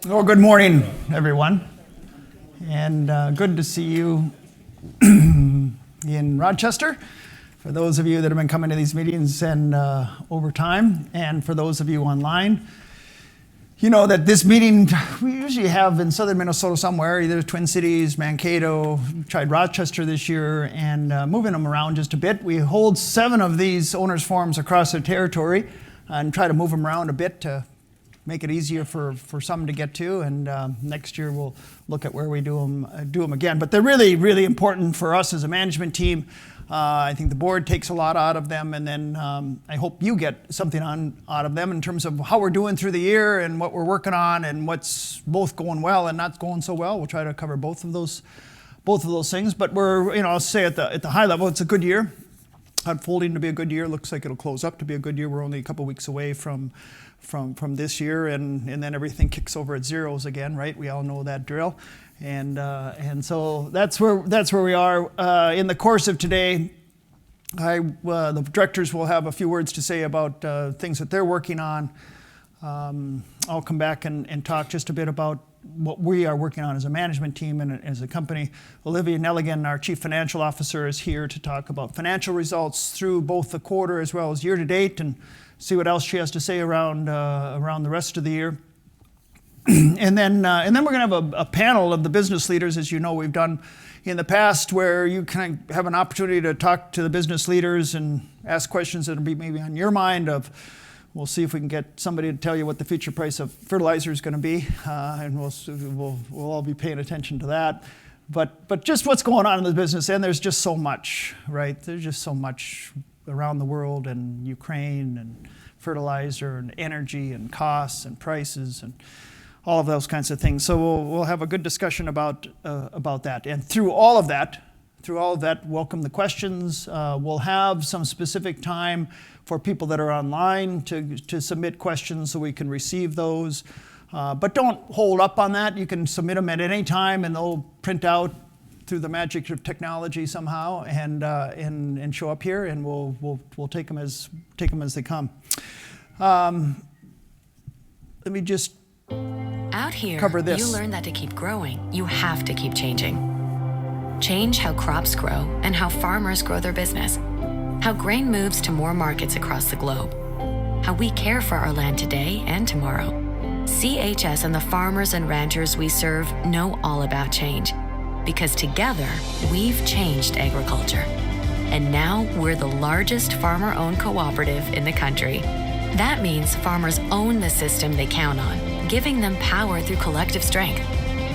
Well, good morning, everyone, and good to see you in Rochester. For those of you that have been coming to these meetings and over time, and for those of you online, you know that this meeting we usually have in southern Minnesota somewhere, either Twin Cities, Mankato, tried Rochester this year, and moving them around just a bit. We hold 7 of these owners forums across the territory and try to move them around a bit to make it easier for some to get to, and next year we'll look at where we do them again. But they're really, really important for us as a management team. I think the board takes a lot out of them, and then I hope you get something out of them in terms of how we're doing through the year and what we're working on and what's both going well and not going so well. We'll try to cover both of those things. But we're, I'll say at the high level, it's a good year. Unfolding to be a good year. Looks like it'll close up to be a good year. We're only a couple weeks away from this year, and then everything kicks over at zeros again, right? We all know that drill, and so that's where we are. In the course of today, the directors will have a few words to say about things that they're working on. I'll come back and talk just a bit about what we are working on as a management team and as a company. Olivia Nelligan, our Chief Financial Officer, is here to talk about financial results through both the quarter as well as year to date, and see what else she has to say around the rest of the year. and then we're going to have a panel of the business leaders, as you know we've done in the past, where you kind of have an opportunity to talk to the business leaders and ask questions that will be maybe on your mind. We'll see if we can get somebody to tell you what the future price of fertilizer is going to be, and we'll all be paying attention to that. But just what's going on in the business, and there's just so much, right? There's just so much around the world, and Ukraine, and fertilizer, and energy, and costs, and prices, and all of those kinds of things. So we'll have a good discussion about that. And through all of that, welcome the questions. We'll have some specific time for people that are online to submit questions so we can receive those. But don't hold up on that. You can submit them at any time, and they'll print out through the magic of technology somehow and show up here, and we'll take them as they come. Let me just out here cover this. You learn that to keep growing, you have to keep changing. Change how crops grow and how farmers grow their business. How grain moves to more markets across the globe. How we care for our land today and tomorrow. CHS and the farmers and ranchers we serve know all about change, because together we've changed agriculture. And now we're the largest farmer-owned cooperative in the country. That means farmers own the system they count on, giving them power through collective strength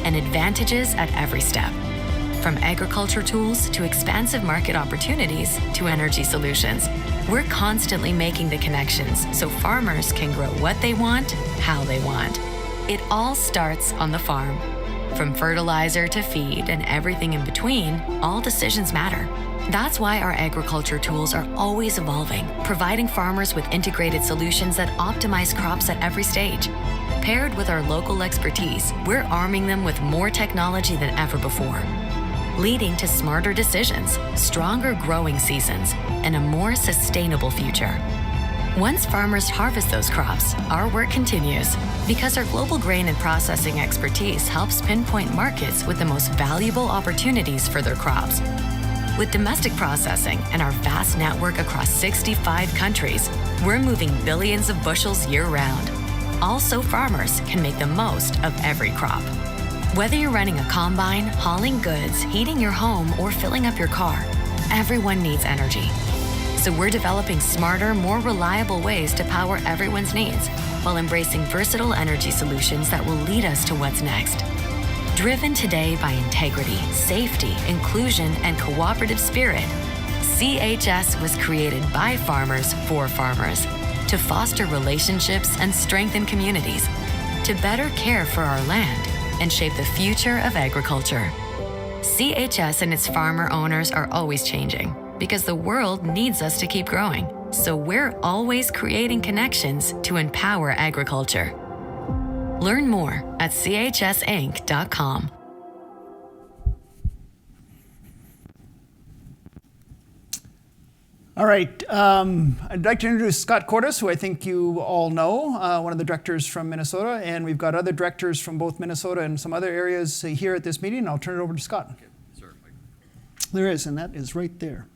and advantages at every step. From agriculture tools to expansive market opportunities to energy solutions, we're constantly making the connections so farmers can grow what they want, how they want. It all starts on the farm. From fertilizer to feed and everything in between, all decisions matter. That's why our agriculture tools are always evolving, providing farmers with integrated solutions that optimize crops at every stage. Paired with our local expertise, we're arming them with more technology than ever before, leading to smarter decisions, stronger growing seasons, and a more sustainable future. Once farmers harvest those crops, our work continues, because our global grain and processing expertise helps pinpoint markets with the most valuable opportunities for their crops. With domestic processing and our vast network across 65 countries, we're moving billions of bushels year-round. Also, farmers can make the most of every crop. Whether you're running a combine, hauling goods, heating your home, or filling up your car, everyone needs energy. So we're developing smarter, more reliable ways to power everyone's needs, while embracing versatile energy solutions that will lead us to what's next. Driven today by integrity, safety, inclusion, and cooperative spirit, CHS was created by farmers for farmers, to foster relationships and strengthen communities, to better care for our land and shape the future of agriculture. CHS and its farmer owners are always changing, because the world needs us to keep growing. So we're always creating connections to empower agriculture. Learn more at chsinc.com. All right, I'd like to introduce Scott Cordes, who I think you all know, one of the directors from Minnesota, and we've got other directors from both Minnesota and some other areas here at this meeting. I'll turn it over to Scott. Okay. Sir, There is, and that is right there.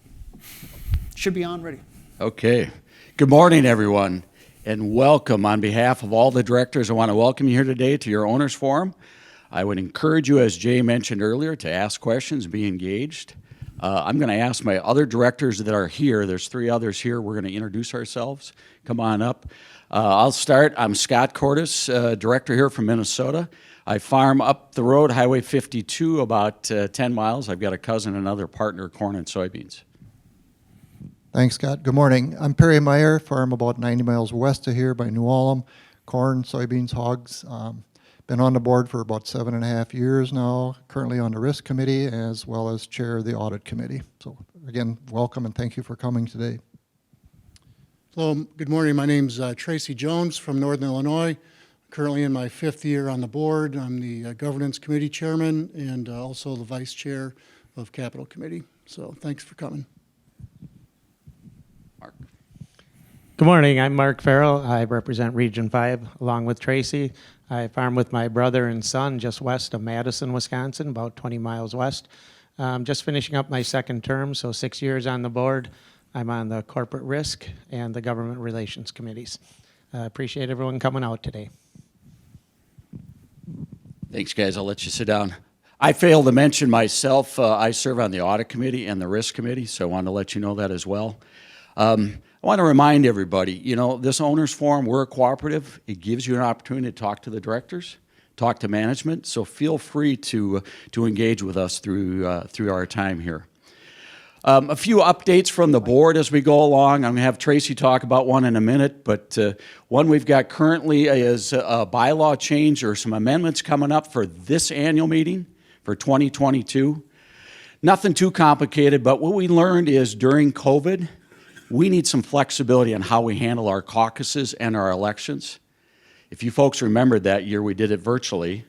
Should be on, ready. okay. Good morning, everyone, and welcome. On behalf of all the directors, I want to welcome you here today to your Owners Forum. I would encourage you, as Jay mentioned earlier, to ask questions and be engaged. I'm going to ask my other directors that are here. There's 3 others here. We're going to introduce ourselves. Come on up. I'll start. I'm Scott Cordes, director here from Minnesota. I farm up the road, Highway 52, about 10 miles. I've got a cousin and another partner, corn and soybeans. Thanks, Scott. Good morning. I'm Perry Meyer, farm about 90 miles west of here by New Ulm. Corn, soybeans, hogs. Been on the board for about 7.5 years now, currently on the risk committee as well as chair of the audit committee. So again, welcome and thank you for coming today. Hello, good morning. My name's Tracy Jones from Northern Illinois. Currently in my 5th year on the board. I'm the governance committee chairman and also the vice chair of capital committee. So thanks for coming. Mark. Good morning, I'm Mark Farrell. I represent Region 5 along with Tracy. I farm with my brother and son just west of Madison, Wisconsin, about 20 miles west. Just finishing up my 2nd term, so 6 years on the board. I'm on the corporate risk and the government relations committees. Appreciate everyone coming out today. Thanks, guys. I'll let you sit down. I failed to mention myself. I serve on the audit committee and the risk committee, so I wanted to let you know that as well. I want to remind everybody, you know, this Owners Forum, we're a cooperative. It gives you an opportunity to talk to the directors, talk to management, so feel free to engage with us through our time here. A few updates from the board as we go along. I'm going to have Tracy talk about one in a minute, but one we've got currently is a bylaw change or some amendments coming up for this annual meeting for 2022. Nothing too complicated, but what we learned is during COVID, we need some flexibility on how we handle our caucuses and our elections. If you folks remember that year, we did it virtually.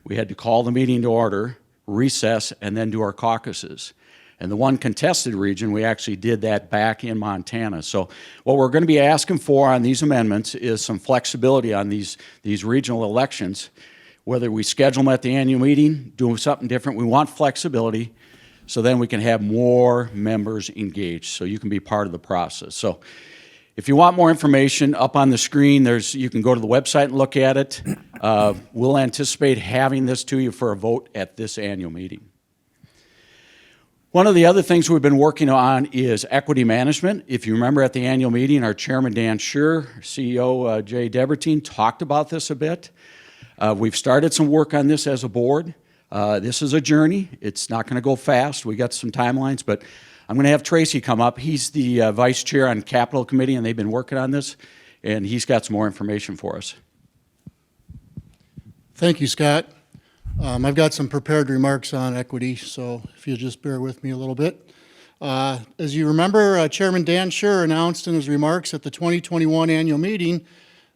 We had to call the meeting to order, recess, and then do our caucuses. And the one contested region, we actually did that back in Montana. So what we're going to be asking for on these amendments is some flexibility on these regional elections. Whether we schedule them at the annual meeting, do something different, we want flexibility so then we can have more members engaged so you can be part of the process. So if you want more information, up on the screen, you can go to the website and look at it. We'll anticipate having this to you for a vote at this annual meeting. One of the other things we've been working on is equity management. If you remember at the annual meeting, our chairman, Dan Scher, CEO, Jay Debertine, talked about this a bit. We've started some work on this as a board. This is a journey. It's not going to go fast. We got some timelines, but I'm going to have Tracy come up. He's the vice chair on capital committee, and they've been working on this, and he's got some more information for us. Thank you, Scott. I've got some prepared remarks on equity, so if you'll just bear with me a little bit. As you remember, Chairman Dan Scher announced in his remarks at the 2021 annual meeting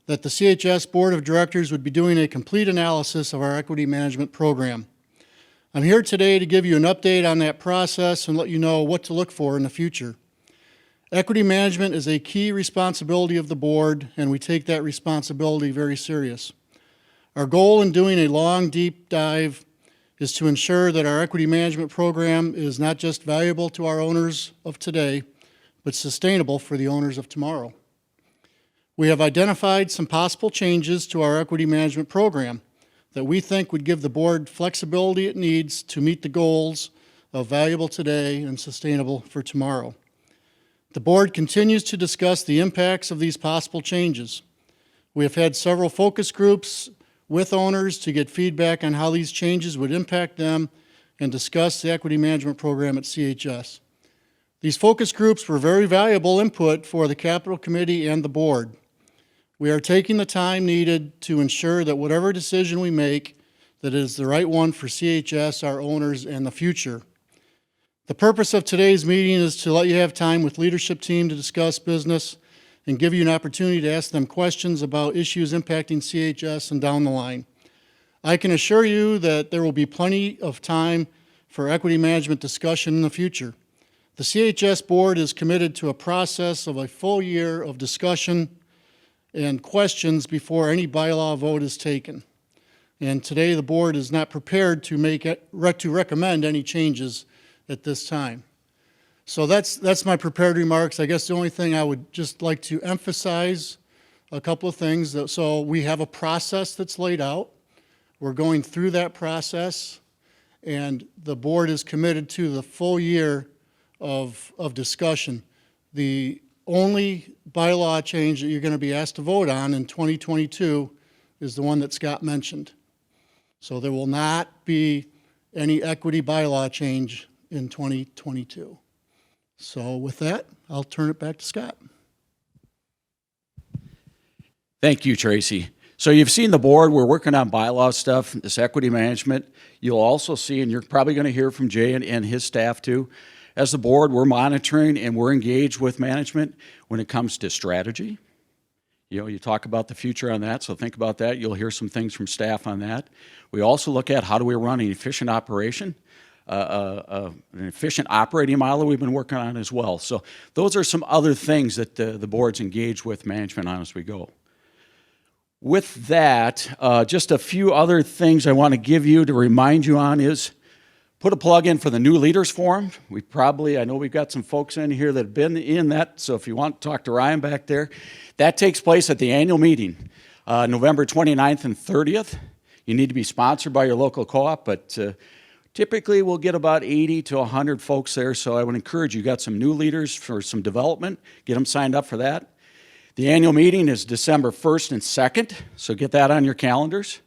that the CHS Board of Directors would be doing a complete analysis of our equity management program. I'm here today to give you an update on that process and let you know what to look for in the future. Equity management is a key responsibility of the board, and we take that responsibility very serious. Our goal in doing a long, deep dive is to ensure that our equity management program is not just valuable to our owners of today, but sustainable for the owners of tomorrow. We have identified some possible changes to our equity management program that we think would give the board flexibility it needs to meet the goals of valuable today and sustainable for tomorrow. The board continues to discuss the impacts of these possible changes. We have had several focus groups with owners to get feedback on how these changes would impact them and discuss the equity management program at CHS. These focus groups were very valuable input for the capital committee and the board. We are taking the time needed to ensure that whatever decision we make, that it is the right one for CHS, our owners, and the future. The purpose of today's meeting is to let you have time with leadership team to discuss business and give you an opportunity to ask them questions about issues impacting CHS and down the line. I can assure you that there will be plenty of time for equity management discussion in the future. The CHS Board is committed to a process of a full year of discussion and questions before any bylaw vote is taken. And today the board is not prepared to recommend any changes at this time. So that's my prepared remarks. I guess the only thing I would just like to emphasize a couple of things. So we have a process that's laid out. We're going through that process, and the board is committed to the full year of discussion. The only bylaw change that you're going to be asked to vote on in 2022 is the one that Scott mentioned. So there will not be any equity bylaw change in 2022. So with that, I'll turn it back to Scott. Thank you, Tracy. So you've seen the board. We're working on bylaw stuff, this equity management. You'll also see, and you're probably going to hear from Jay and his staff too, as the board, we're monitoring and we're engaged with management when it comes to strategy. You know, you talk about the future on that, so think about that. You'll hear some things from staff on that. We also look at how do we run an efficient operation, an efficient operating model we've been working on as well. So those are some other things that the board's engaged with management on as we go. With that, just a few other things I want to give you to remind you on is put a plug in for the New Leaders Forum. I know we've got some folks in here that have been in that, so if you want to talk to Ryan back there, that takes place at the annual meeting, November 29th and 30th. You need to be sponsored by your local co-op, but typically we'll get about 80 to 100 folks there, so I would encourage you, got some new leaders for some development, get them signed up for that. The annual meeting is December 1st and 2nd, so get that on your calendars.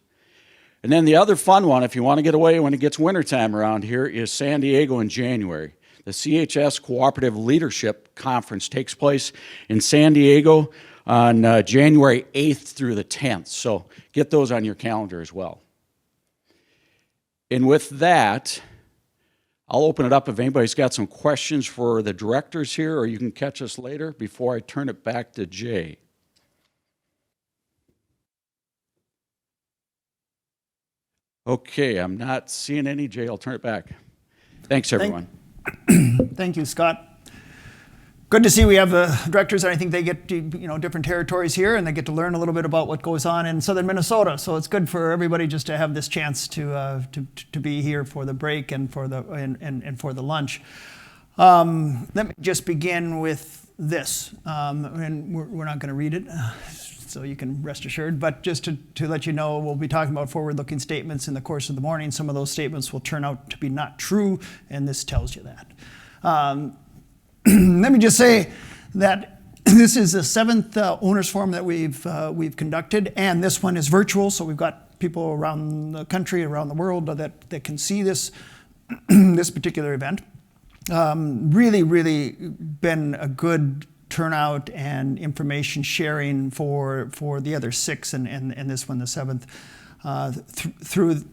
And then the other fun one, if you want to get away when it gets wintertime around here, is San Diego in January. The CHS Cooperative Leadership Conference takes place in San Diego on January 8th through the 10th. So get those on your calendar as well. And with that, I'll open it up if anybody's got some questions for the directors here, or you can catch us later before I turn it back to Jay. Okay, I'm not seeing any. Jay, I'll turn it back. Thanks, everyone. Thank you, Scott. Good to see we have the directors, and I think they get to, different territories here, and they get to learn a little bit about what goes on in southern Minnesota. So it's good for everybody just to have this chance to be here for the break and for the and for the lunch. Let me just begin with this, and we're not going to read it, so you can rest assured. But just to let you know, we'll be talking about forward-looking statements in the course of the morning. Some of those statements will turn out to be not true, and this tells you that. Let me just say that this is the 7th Owners Forum that we've conducted, and this one is virtual, so we've got people around the country, around the world that can see this this particular event. Really been a good turnout and information sharing for the other 6 and this one, the 7th,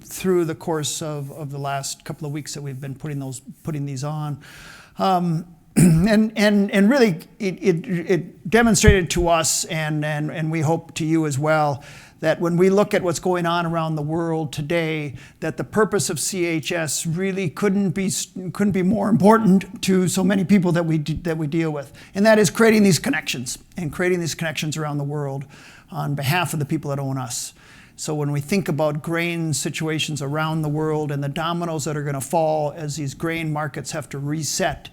through the course of the last couple of weeks that we've been putting these on. And really, it demonstrated to us, and we hope to you as well, that when we look at what's going on around the world today, that the purpose of CHS really couldn't be more important to so many people that we deal with, and that is creating these connections around the world on behalf of the people that own us. So when we think about grain situations around the world and the dominoes that are going to fall as these grain markets have to reset,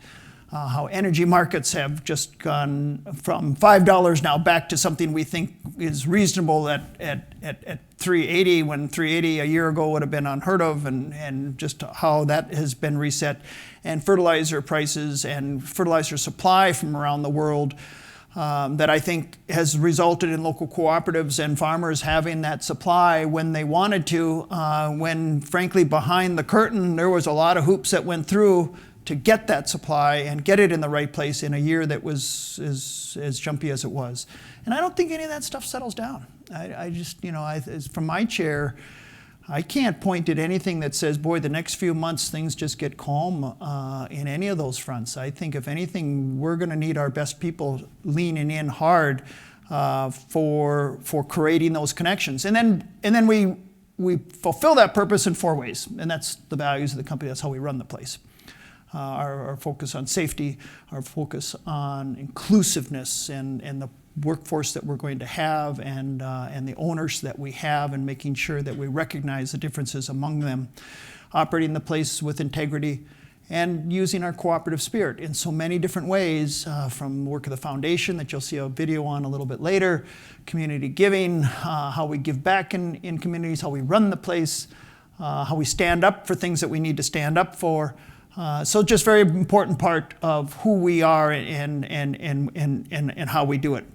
how energy markets have just gone from $5 now back to something we think is reasonable at $3.80, when $3.80 a year ago would have been unheard of, and just how that has been reset, and fertilizer prices and fertilizer supply from around the world that I think has resulted in local cooperatives and farmers having that supply when they wanted to, when frankly behind the curtain there was a lot of hoops that went through to get that supply and get it in the right place in a year that was as jumpy as it was. And I don't think any of that stuff settles down. I just, from my chair, I can't point at anything that says, boy, the next few months things just get calm in any of those fronts. I think if anything, we're going to need our best people leaning in hard for creating those connections. And then we fulfill that purpose in 4 ways, and that's the values of the company. That's how we run the place. our focus on safety, our focus on inclusiveness and the workforce that we're going to have and the owners that we have, and making sure that we recognize the differences among them, operating the place with integrity, and using our cooperative spirit in so many different ways, from work of the foundation that you'll see a video on a little bit later, community giving, how we give back in communities, how we run the place, how we stand up for things that we need to stand up for. So just very important part of who we are and how we do it.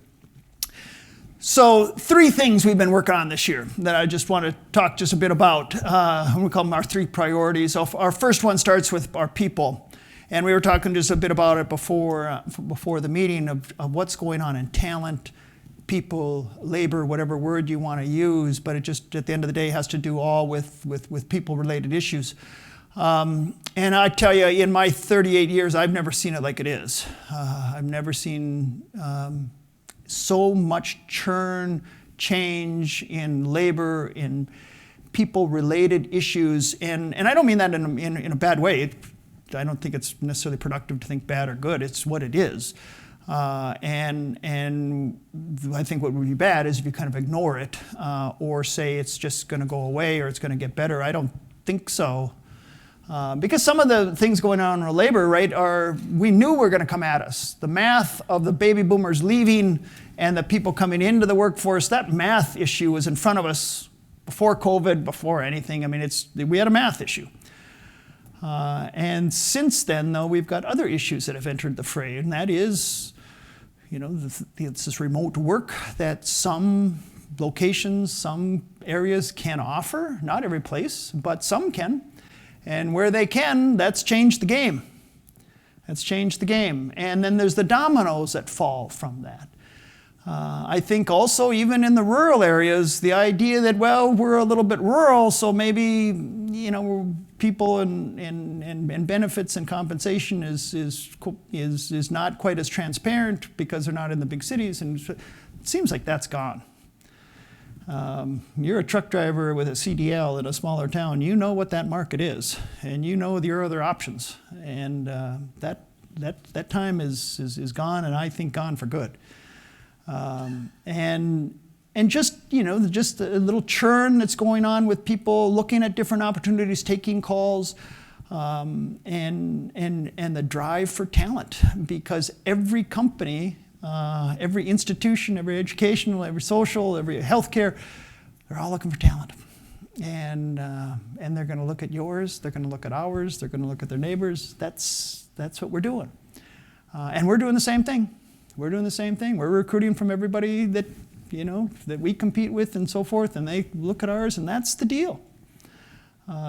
So 3 things we've been working on this year that I just want to talk just a bit about. We call them our 3 priorities. So our first one starts with our people. And we were talking just a bit about it before the meeting of what's going on in talent, people, labor, whatever word you want to use. But it just, at the end of the day, has to do all with people-related issues. And I tell you, in my 38 years, I've never seen it like it is. I've never seen so much churn, change in labor, in people-related issues, and I don't mean that in a bad way. I don't think it's necessarily productive to think bad or good. It's what it is, and I think what would be bad is if you kind of ignore it or say it's just going to go away or it's going to get better. I don't think so. Because some of the things going on in labor, right, we knew were going to come at us. The math of the baby boomers leaving and the people coming into the workforce, that math issue was in front of us before COVID, before anything. I mean, we had a math issue. And since then, though, we've got other issues that have entered the fray, and that is, it's this remote work that some locations, some areas can offer. Not every place, but some can. And where they can, that's changed the game. That's changed the game. And then there's the dominoes that fall from that. I think also, even in the rural areas, the idea that, well, we're a little bit rural, so maybe, people and benefits and compensation is not quite as transparent because they're not in the big cities. And it seems like that's gone. You're a truck driver with a CDL in a smaller town. You know what that market is, and you know your other options. And that time is gone, and I think gone for good. And just just a little churn that's going on with people looking at different opportunities, taking calls, and the drive for talent, because every company. Every institution, every educational, every social, every healthcare, they're all looking for talent. And they're going to look at yours, they're going to look at ours, they're going to look at their neighbors. That's what we're doing. And we're doing the same thing. We're doing the same thing. We're recruiting from everybody that we compete with and so forth, and they look at ours, and that's the deal.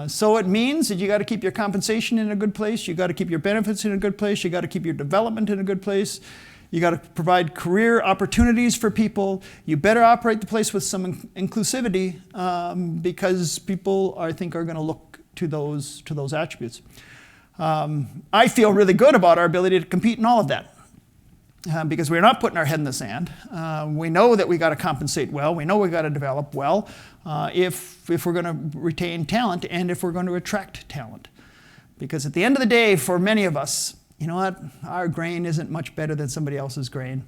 So it means that you got to keep your compensation in a good place, you got to keep your benefits in a good place, you got to keep your development in a good place. You got to provide career opportunities for people. You better operate the place with some inclusivity because people, I think, are going to look to those attributes. I feel really good about our ability to compete in all of that because we're not putting our head in the sand. We know that we got to compensate well. We know we got to develop well if we're going to retain talent and if we're going to attract talent. Because at the end of the day, for many of us, you know what? Our grain isn't much better than somebody else's grain.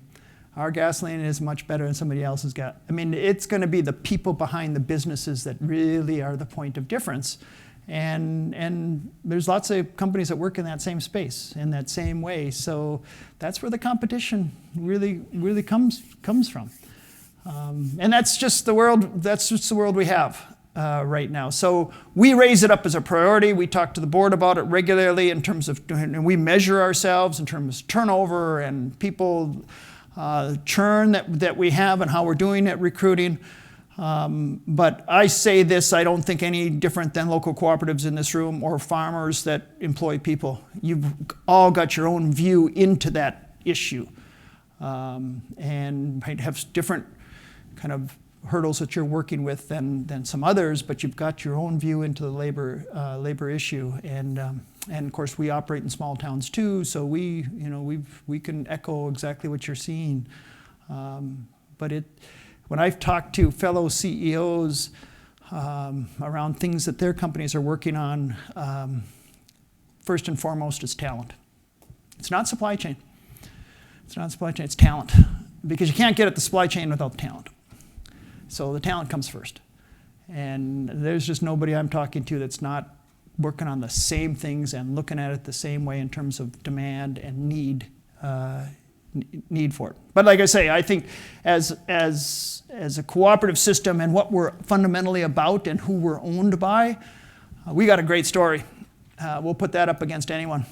Our gasoline is much better than somebody else's gas. I mean, it's going to be the people behind the businesses that really are the point of difference. And there's lots of companies that work in that same space, in that same way. So that's where the competition really comes from. And that's just the world we have. Right now. So we raise it up as a priority. We talk to the board about it regularly in terms of, and we measure ourselves in terms of turnover and people churn that we have and how we're doing at recruiting. But I say this, I don't think any different than local cooperatives in this room or farmers that employ people. You've all got your own view into that issue and might have different kind of hurdles that you're working with than some others, but you've got your own view into the labor issue, and of course we operate in small towns too, so we can echo exactly what you're seeing. But when I've talked to fellow CEOs around things that their companies are working on, first and foremost is talent. It's not supply chain. It's not supply chain, it's talent. Because you can't get at the supply chain without the talent. So the talent comes first. And there's just nobody I'm talking to that's not working on the same things and looking at it the same way in terms of demand and need for it. But like I say, I think as a cooperative system and what we're fundamentally about and who we're owned by, we got a great story. We'll put that up against anyone.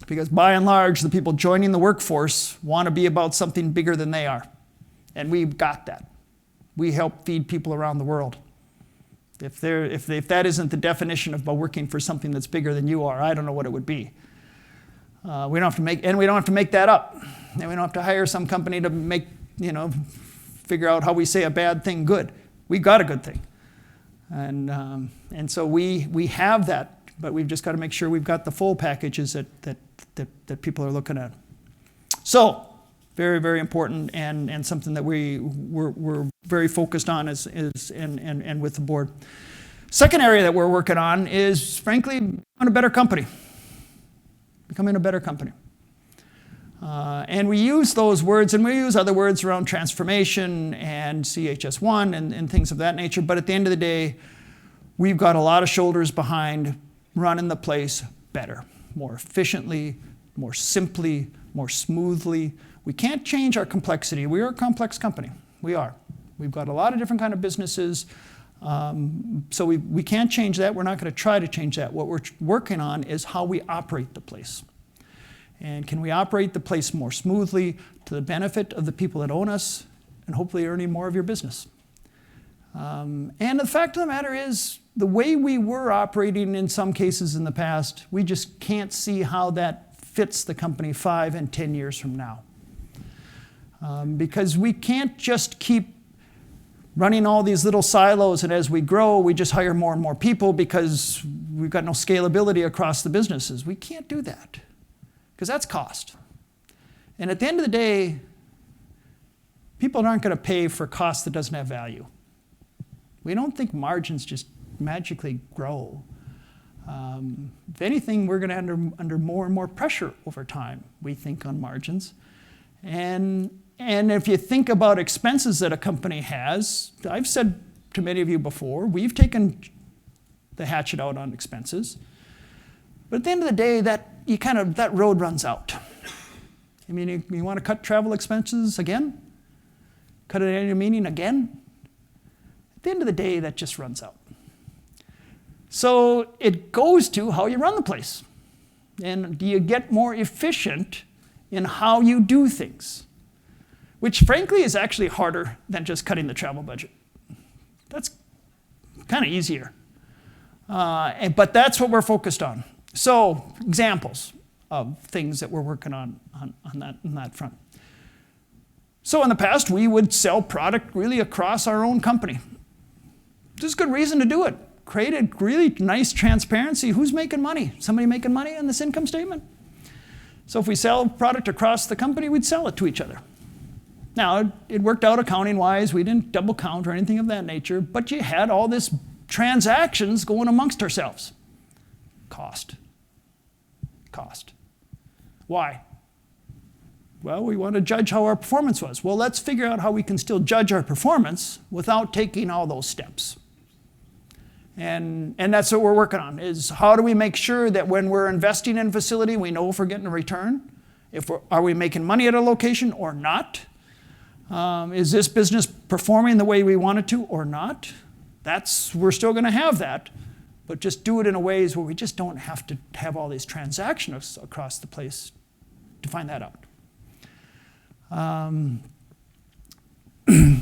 Because by and large, the people joining the workforce want to be about something bigger than they are. And we've got that. We help feed people around the world. If that isn't the definition of working for something that's bigger than you are, I don't know what it would be. We don't have to make that up. And we don't have to hire some company to figure out how we say a bad thing good. We got a good thing. And so we have that, but we've just got to make sure we've got the full packages that people are looking at. So, very, very important and something that we're very focused on and with the board. Second area that we're working on is, frankly, becoming a better company. Becoming a better company. And we use those words, and we use other words around transformation and CHS1 and things of that nature, but at the end of the day, we've got a lot of shoulders behind running the place better, more efficiently, more simply, more smoothly. We can't change our complexity. We are a complex company. We are. We've got a lot of different kind of businesses, so we can't change that. We're not going to try to change that. What we're working on is how we operate the place. And can we operate the place more smoothly to the benefit of the people that own us and hopefully earning more of your business? And the fact of the matter is, the way we were operating in some cases in the past, we just can't see how that fits the company 5 and 10 years from now. Because we can't just keep running all these little silos, and as we grow, we just hire more and more people because we've got no scalability across the businesses. We can't do that, because that's cost. And at the end of the day, people aren't going to pay for cost that doesn't have value. We don't think margins just magically grow. If anything, we're going to under more and more pressure over time, we think, on margins. And if you think about expenses that a company has, I've said to many of you before, we've taken the hatchet out on expenses. But at the end of the day, that road runs out. I mean, you want to cut travel expenses again? Cut an annual meeting again? At the end of the day, that just runs out. So it goes to how you run the place. And do you get more efficient in how you do things? Which, frankly, is actually harder than just cutting the travel budget. That's kind of easier. But that's what we're focused on. So, examples of things that we're working on that front. So in the past, we would sell product really across our own company. There's good reason to do it. Create a really nice transparency. Who's making money? Somebody making money on this income statement? So if we sell product across the company, we'd sell it to each other. Now, it worked out accounting-wise. We didn't double count or anything of that nature, but you had all this transactions going amongst ourselves. Cost. Why? Well, we want to judge how our performance was. Well, let's figure out how we can still judge our performance without taking all those steps. And that's what we're working on, is how do we make sure that when we're investing in a facility, we know if we're getting a return? Are we making money at a location or not? Is this business performing the way we want it to or not? We're still going to have that, but just do it in a ways where we just don't have to have all these transactions across the place to find that out.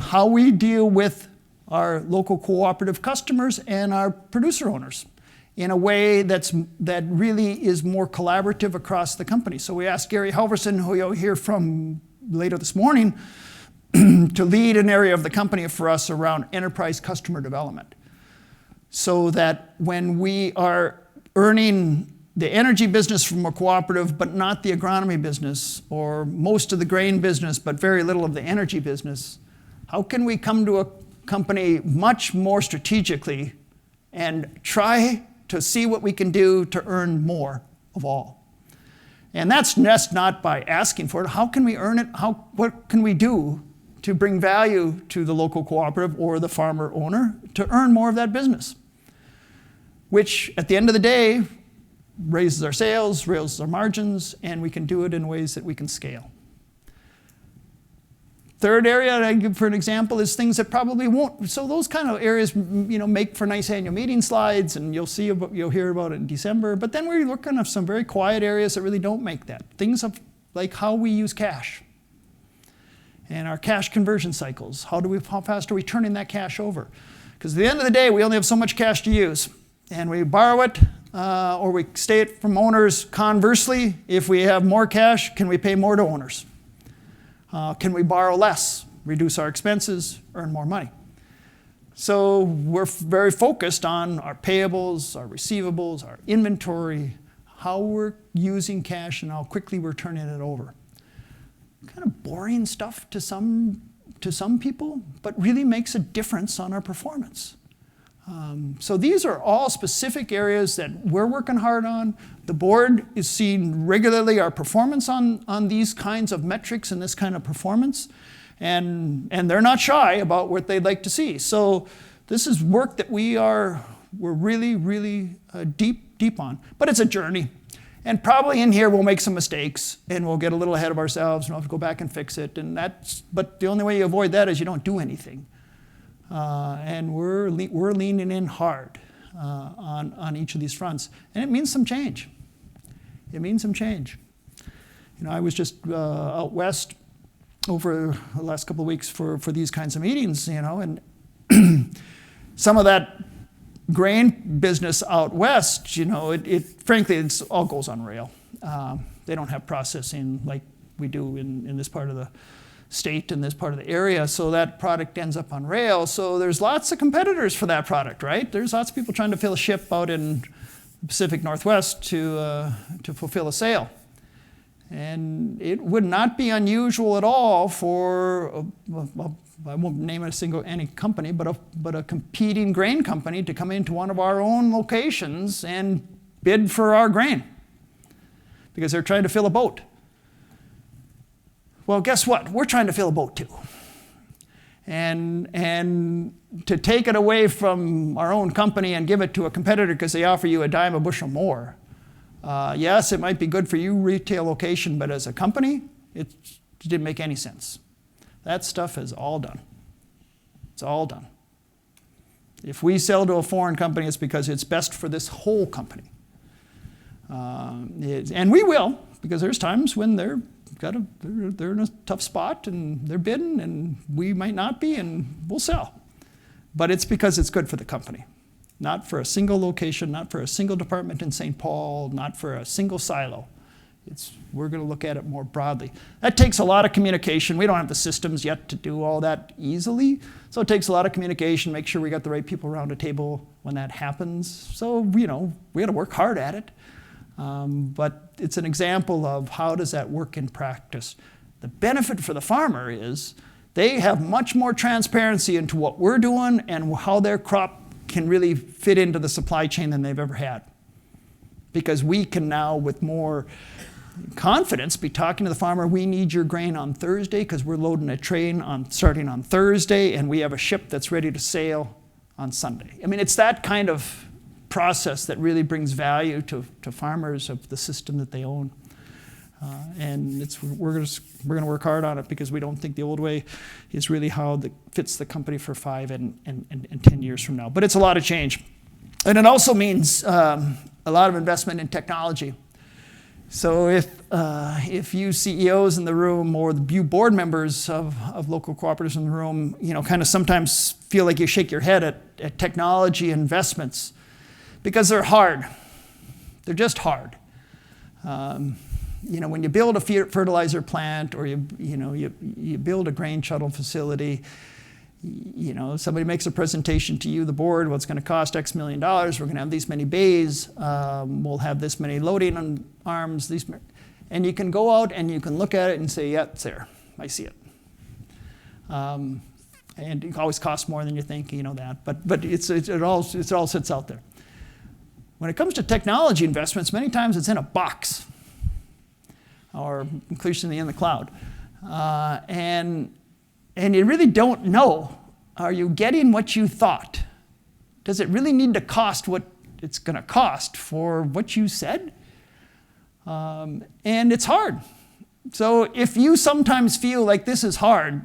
How we deal with our local cooperative customers and our producer owners in a way that really is more collaborative across the company. So we asked Gary Halverson, who you'll hear from later this morning, to lead an area of the company for us around enterprise customer development. So that when we are earning the energy business from a cooperative, but not the agronomy business, or most of the grain business, but very little of the energy business, how can we come to a company much more strategically and try to see what we can do to earn more of all. And that's just not by asking for it. How can we earn it? What can we do to bring value to the local cooperative or the farmer owner to earn more of that business? Which, at the end of the day, raises our sales, raises our margins, and we can do it in ways that we can scale. Third area that I give for an example is things that probably won't. So those kind of areas, make for nice annual meeting slides, and you'll hear about it in December. But then we're looking at some very quiet areas that really don't make that. Things like how we use cash and our cash conversion cycles. How fast are we turning that cash over? Because at the end of the day, we only have so much cash to use, and we borrow it or we stay it from owners. Conversely, if we have more cash, can we pay more to owners? Can we borrow less, reduce our expenses, earn more money? So we're very focused on our payables, our receivables, our inventory, how we're using cash and how quickly we're turning it over. Kind of boring stuff to some people, but really makes a difference on our performance. So these are all specific areas that we're working hard on. The board is seeing regularly our performance on these kinds of metrics and this kind of performance. And they're not shy about what they'd like to see. So this is work that we're really, really deep on. But it's a journey. And probably in here we'll make some mistakes and we'll get a little ahead of ourselves and we'll have to go back and fix it. But the only way you avoid that is you don't do anything. And we're leaning in hard on each of these fronts. And it means some change. It means some change. I was just out west over the last couple of weeks for these kinds of meetings, and some of that grain business out west, frankly, it all goes on rail. They don't have processing like we do in this part of the state and this part of the area, so that product ends up on rail. So there's lots of competitors for that product, right? There's lots of people trying to fill a ship out in the Pacific Northwest to fulfill a sale. And it would not be unusual at all for, I won't name any company, but a competing grain company to come into one of our own locations and bid for our grain because they're trying to fill a boat. Well, guess what? We're trying to fill a boat too. And to take it away from our own company and give it to a competitor because they offer you a dime a bushel more, yes, it might be good for you retail location, but as a company, it didn't make any sense. That stuff is all done. It's all done. If we sell to a foreign company, it's because it's best for this whole company. And we will, because there's times when they're in a tough spot and they're bidding and we might not be and we'll sell. But it's because it's good for the company. Not for a single location, not for a single department in St. Paul, not for a single silo. We're going to look at it more broadly. That takes a lot of communication. We don't have the systems yet to do all that easily. So it takes a lot of communication, make sure we got the right people around the table when that happens. So, we got to work hard at it. But it's an example of how does that work in practice. The benefit for the farmer is they have much more transparency into what we're doing and how their crop can really fit into the supply chain than they've ever had. Because we can now, with more confidence, be talking to the farmer, we need your grain on Thursday because we're loading a train starting on Thursday and we have a ship that's ready to sail on Sunday. I mean, it's that kind of process that really brings value to farmers of the system that they own. And we're going to work hard on it because we don't think the old way is really how it fits the company for 5 and 10 years from now. But it's a lot of change. And it also means a lot of investment in technology. So if you CEOs in the room or the board members of local cooperatives in the room, kind of sometimes feel like you shake your head at technology investments because they're hard. They're just hard. When you build a fertilizer plant or you build a grain shuttle facility, somebody makes a presentation to you, the board, what's going to cost X million dollars, we're going to have these many bays, we'll have this many loading arms, and you can go out and you can look at it and say, yeah, it's there, I see it. And it always costs more than you think, that, but it all sits out there. When it comes to technology investments, many times it's in a box, or increasingly in the cloud. And you really don't know, are you getting what you thought? Does it really need to cost what it's going to cost for what you said? And it's hard. So if you sometimes feel like this is hard,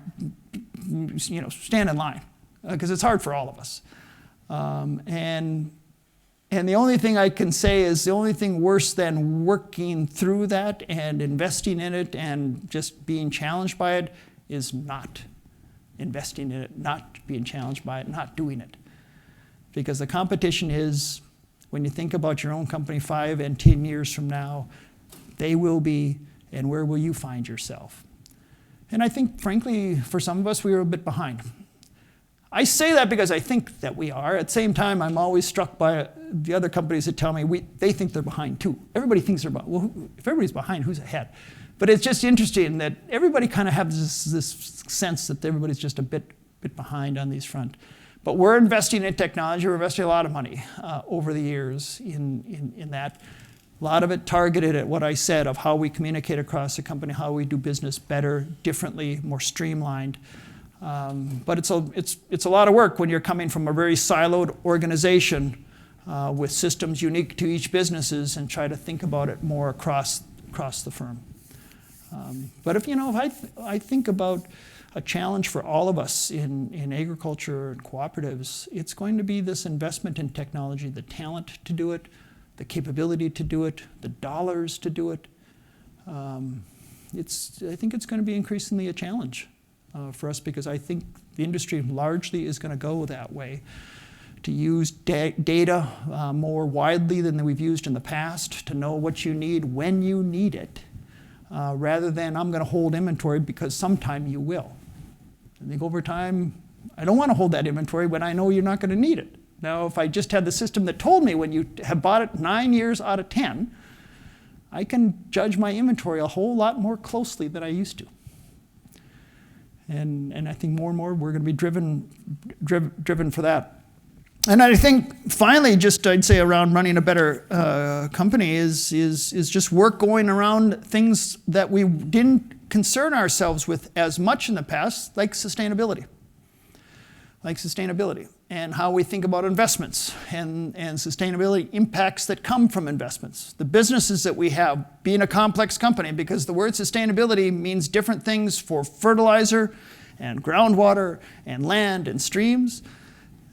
stand in line, because it's hard for all of us. And the only thing I can say is the only thing worse than working through that and investing in it and just being challenged by it is not investing in it, not being challenged by it, not doing it. Because the competition is, when you think about your own company 5 and 10 years from now, they will be, and where will you find yourself? And I think, frankly, for some of us, we were a bit behind. I say that because I think that we are. At the same time, I'm always struck by the other companies that tell me they think they're behind too. Everybody thinks they're behind. Well, if everybody's behind, who's ahead? But it's just interesting that everybody kind of has this sense that everybody's just a bit behind on these front. But we're investing in technology. We're investing a lot of money over the years in that. A lot of it targeted at what I said of how we communicate across the company, how we do business better, differently, more streamlined. But it's a lot of work when you're coming from a very siloed organization with systems unique to each businesses and try to think about it more across the firm. But if I think about a challenge for all of us in agriculture and cooperatives, it's going to be this investment in technology, the talent to do it, the capability to do it, the dollars to do it. I think it's going to be increasingly a challenge for us, because I think the industry largely is going to go that way, to use data more widely than we've used in the past, to know what you need when you need it, rather than I'm going to hold inventory because sometime you will. I think over time, I don't want to hold that inventory when I know you're not going to need it. Now, if I just had the system that told me when you have bought it 9 years out of 10, I can judge my inventory a whole lot more closely than I used to. And I think more and more we're going to be driven for that. And I think finally, just I'd say around running a better company is just work going around things that we didn't concern ourselves with as much in the past, like sustainability. And how we think about investments and sustainability impacts that come from investments. The businesses that we have, being a complex company, because the word sustainability means different things for fertilizer and groundwater and land and streams,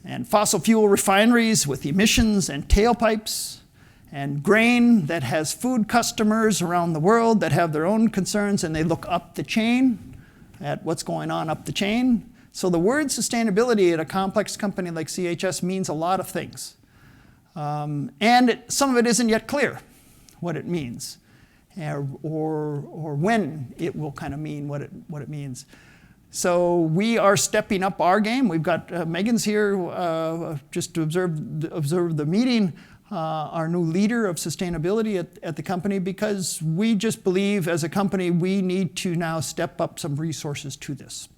and fossil fuel refineries with emissions and tailpipes, and grain that has food customers around the world that have their own concerns, and they look up the chain at what's going on up the chain. So the word sustainability at a complex company like CHS means a lot of things. And some of it isn't yet clear what it means, or when it will kind of mean what it means. So we are stepping up our game. We've got Megan's here just to observe the meeting, our new leader of sustainability at the company, because we just believe as a company we need to now step up some resources to this.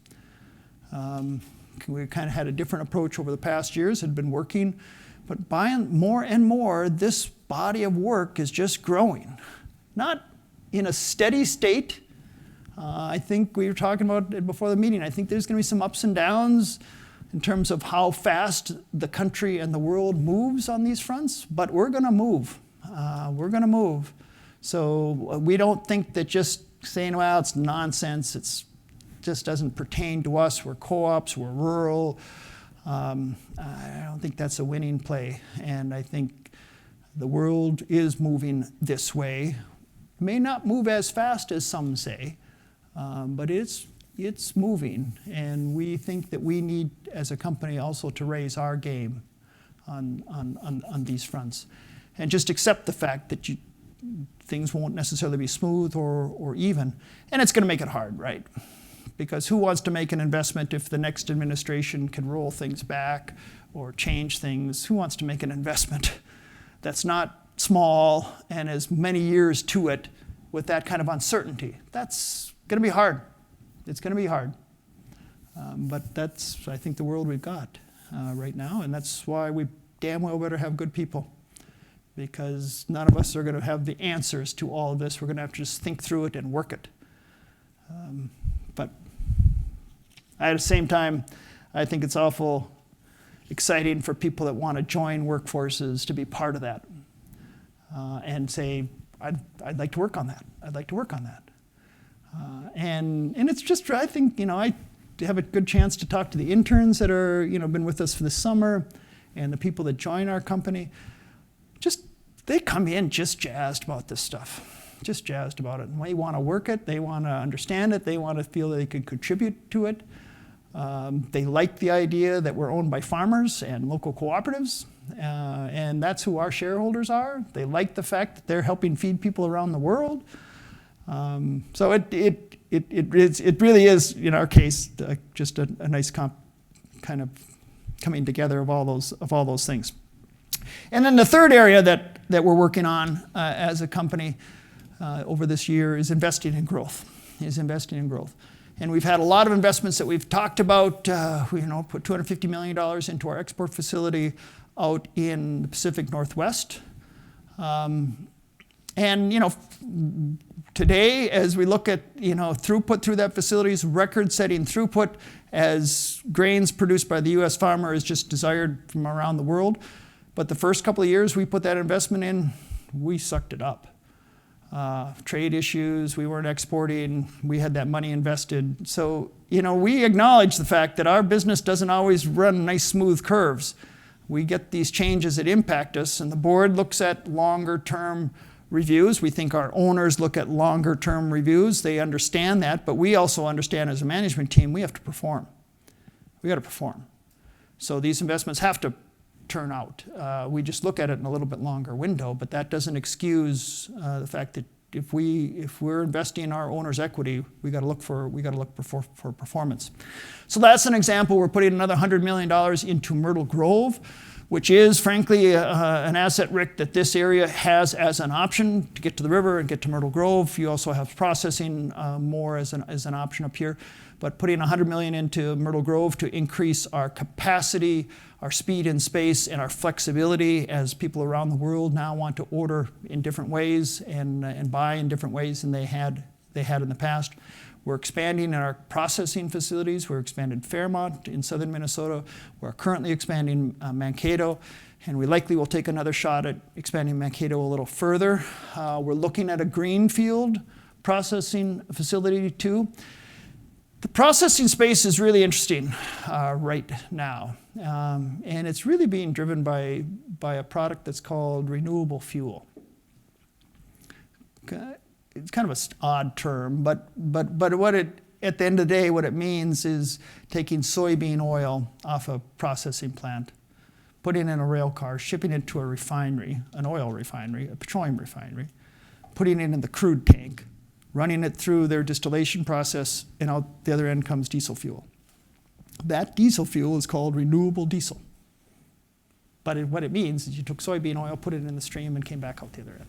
We kind of had a different approach over the past years, had been working, but by more and more, this body of work is just growing. Not in a steady state. I think we were talking about it before the meeting. I think there's going to be some ups and downs in terms of how fast the country and the world moves on these fronts, but we're going to move. So we don't think that just saying, well, it's nonsense, it's just doesn't pertain to us. We're co-ops, we're rural. I don't think that's a winning play. And I think the world is moving this way. May not move as fast as some say, but it's moving. And we think that we need, as a company, also to raise our game on these fronts. And just accept the fact that things won't necessarily be smooth or even. And it's going to make it hard, right? Because who wants to make an investment if the next administration can roll things back or change things? Who wants to make an investment that's not small and has many years to it with that kind of uncertainty? That's going to be hard. It's going to be hard. But that's, I think, the world we've got right now, and that's why we damn well better have good people because none of us are going to have the answers to all of this. We're going to have to just think through it and work it. But at the same time, I think it's awful exciting for people that want to join workforces to be part of that and say, I'd like to work on that. I'd like to work on that. And it's just, I think, I have a good chance to talk to the interns that are, been with us for the summer and the people that join our company. They come in just jazzed about this stuff, just jazzed about it. And they want to work it, they want to understand it, they want to feel that they can contribute to it. They like the idea that we're owned by farmers and local cooperatives, and that's who our shareholders are. They like the fact that they're helping feed people around the world. So it really is, in our case, just a nice kind of coming together of all those things. And then the third area that we're working on as a company over this year is investing in growth. And we've had a lot of investments that we've talked about. We put $250 million into our export facility out in the Pacific Northwest. And today, as we look at throughput through that facility, is record-setting throughput as grains produced by the U.S. farmer is just desired from around the world. But the first couple of years we put that investment in, we sucked it up. Trade issues, we weren't exporting, we had that money invested. So, we acknowledge the fact that our business doesn't always run nice, smooth curves. We get these changes that impact us, and the board looks at longer-term reviews. We think our owners look at longer-term reviews. They understand that, but we also understand as a management team, we have to perform. We got to perform. So these investments have to turn out. We just look at it in a little bit longer window, but that doesn't excuse the fact that if we're investing in our owners' equity, we got to look for performance. So that's an example. We're putting another $100 million into Myrtle Grove, which is frankly an asset, Rick, that this area has as an option to get to the river and get to Myrtle Grove. You also have processing more as an option up here. But putting $100 million into Myrtle Grove to increase our capacity, our speed and space, and our flexibility as people around the world now want to order in different ways and buy in different ways than they had in the past. We're expanding in our processing facilities. We're expanding Fairmont in southern Minnesota. We're currently expanding Mankato, and we likely will take another shot at expanding Mankato a little further. We're looking at a greenfield processing facility too. The processing space is really interesting right now, and it's really being driven by a product that's called renewable fuel. It's kind of an odd term, but what at the end of the day, what it means is taking soybean oil off a processing plant, putting it in a rail car, shipping it to a refinery, an oil refinery, a petroleum refinery, putting it in the crude tank, running it through their distillation process, and out the other end comes diesel fuel. That diesel fuel is called renewable diesel. But what it means is you took soybean oil, put it in the stream, and came back out the other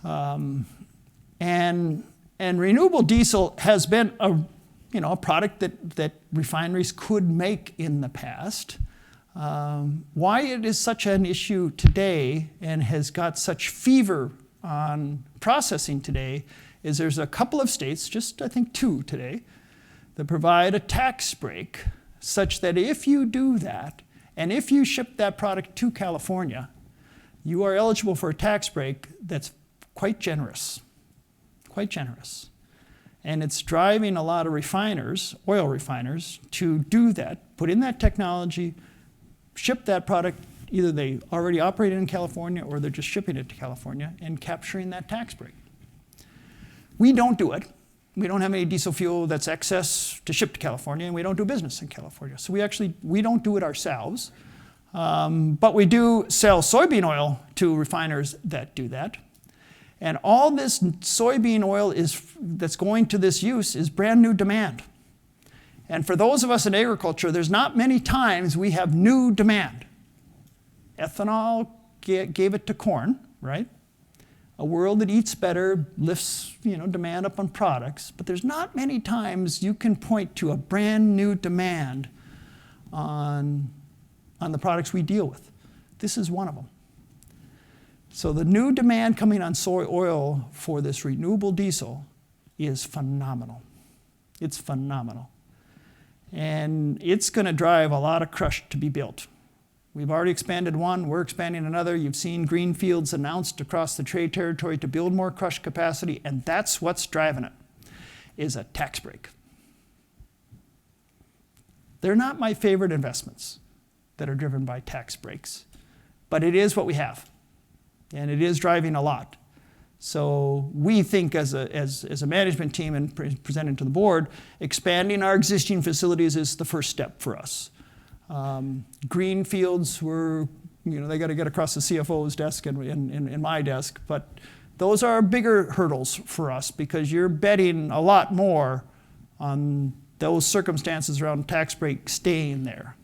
end. And renewable diesel has been a product that refineries could make in the past. Why it is such an issue today and has got such fever on processing today is there's a couple of states, just I think 2 today, that provide a tax break such that if you do that, and if you ship that product to California, you are eligible for a tax break that's quite generous. And it's driving a lot of refiners, oil refiners, to do that, put in that technology, ship that product. Either they already operate in California or they're just shipping it to California and capturing that tax break. We don't do it. We don't have any diesel fuel that's excess to ship to California, and we don't do business in California. So we don't do it ourselves. But we do sell soybean oil to refiners that do that. And all this soybean oil that's going to this use is brand new demand. And for those of us in agriculture, there's not many times we have new demand. Ethanol gave it to corn, right? A world that eats better lifts, demand up on products, but there's not many times you can point to a brand new demand on the products we deal with. This is one of them. So the new demand coming on soy oil for this renewable diesel is phenomenal. It's phenomenal. And it's going to drive a lot of crush to be built. We've already expanded one, we're expanding another. You've seen greenfields announced across the trade territory to build more crush capacity, and that's what's driving it, is a tax break. They're not my favorite investments that are driven by tax breaks, but it is what we have, and it is driving a lot. So we think as a management team and presenting to the board, expanding our existing facilities is the first step for us. Green fields were, they got to get across the CFO's desk and my desk, but those are bigger hurdles for us because you're betting a lot more on those circumstances around tax break staying there.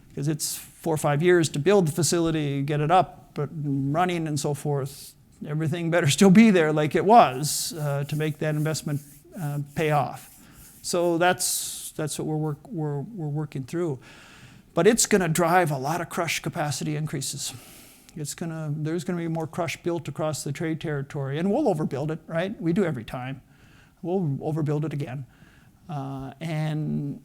Because it's 4 or 5 years to build the facility, get it up, but running and so forth. Everything better still be there like it was to make that investment pay off. So that's what we're working through. But it's going to drive a lot of crush capacity increases. There's going to be more crush built across the trade territory, and we'll overbuild it, right? We do every time. We'll overbuild it again, and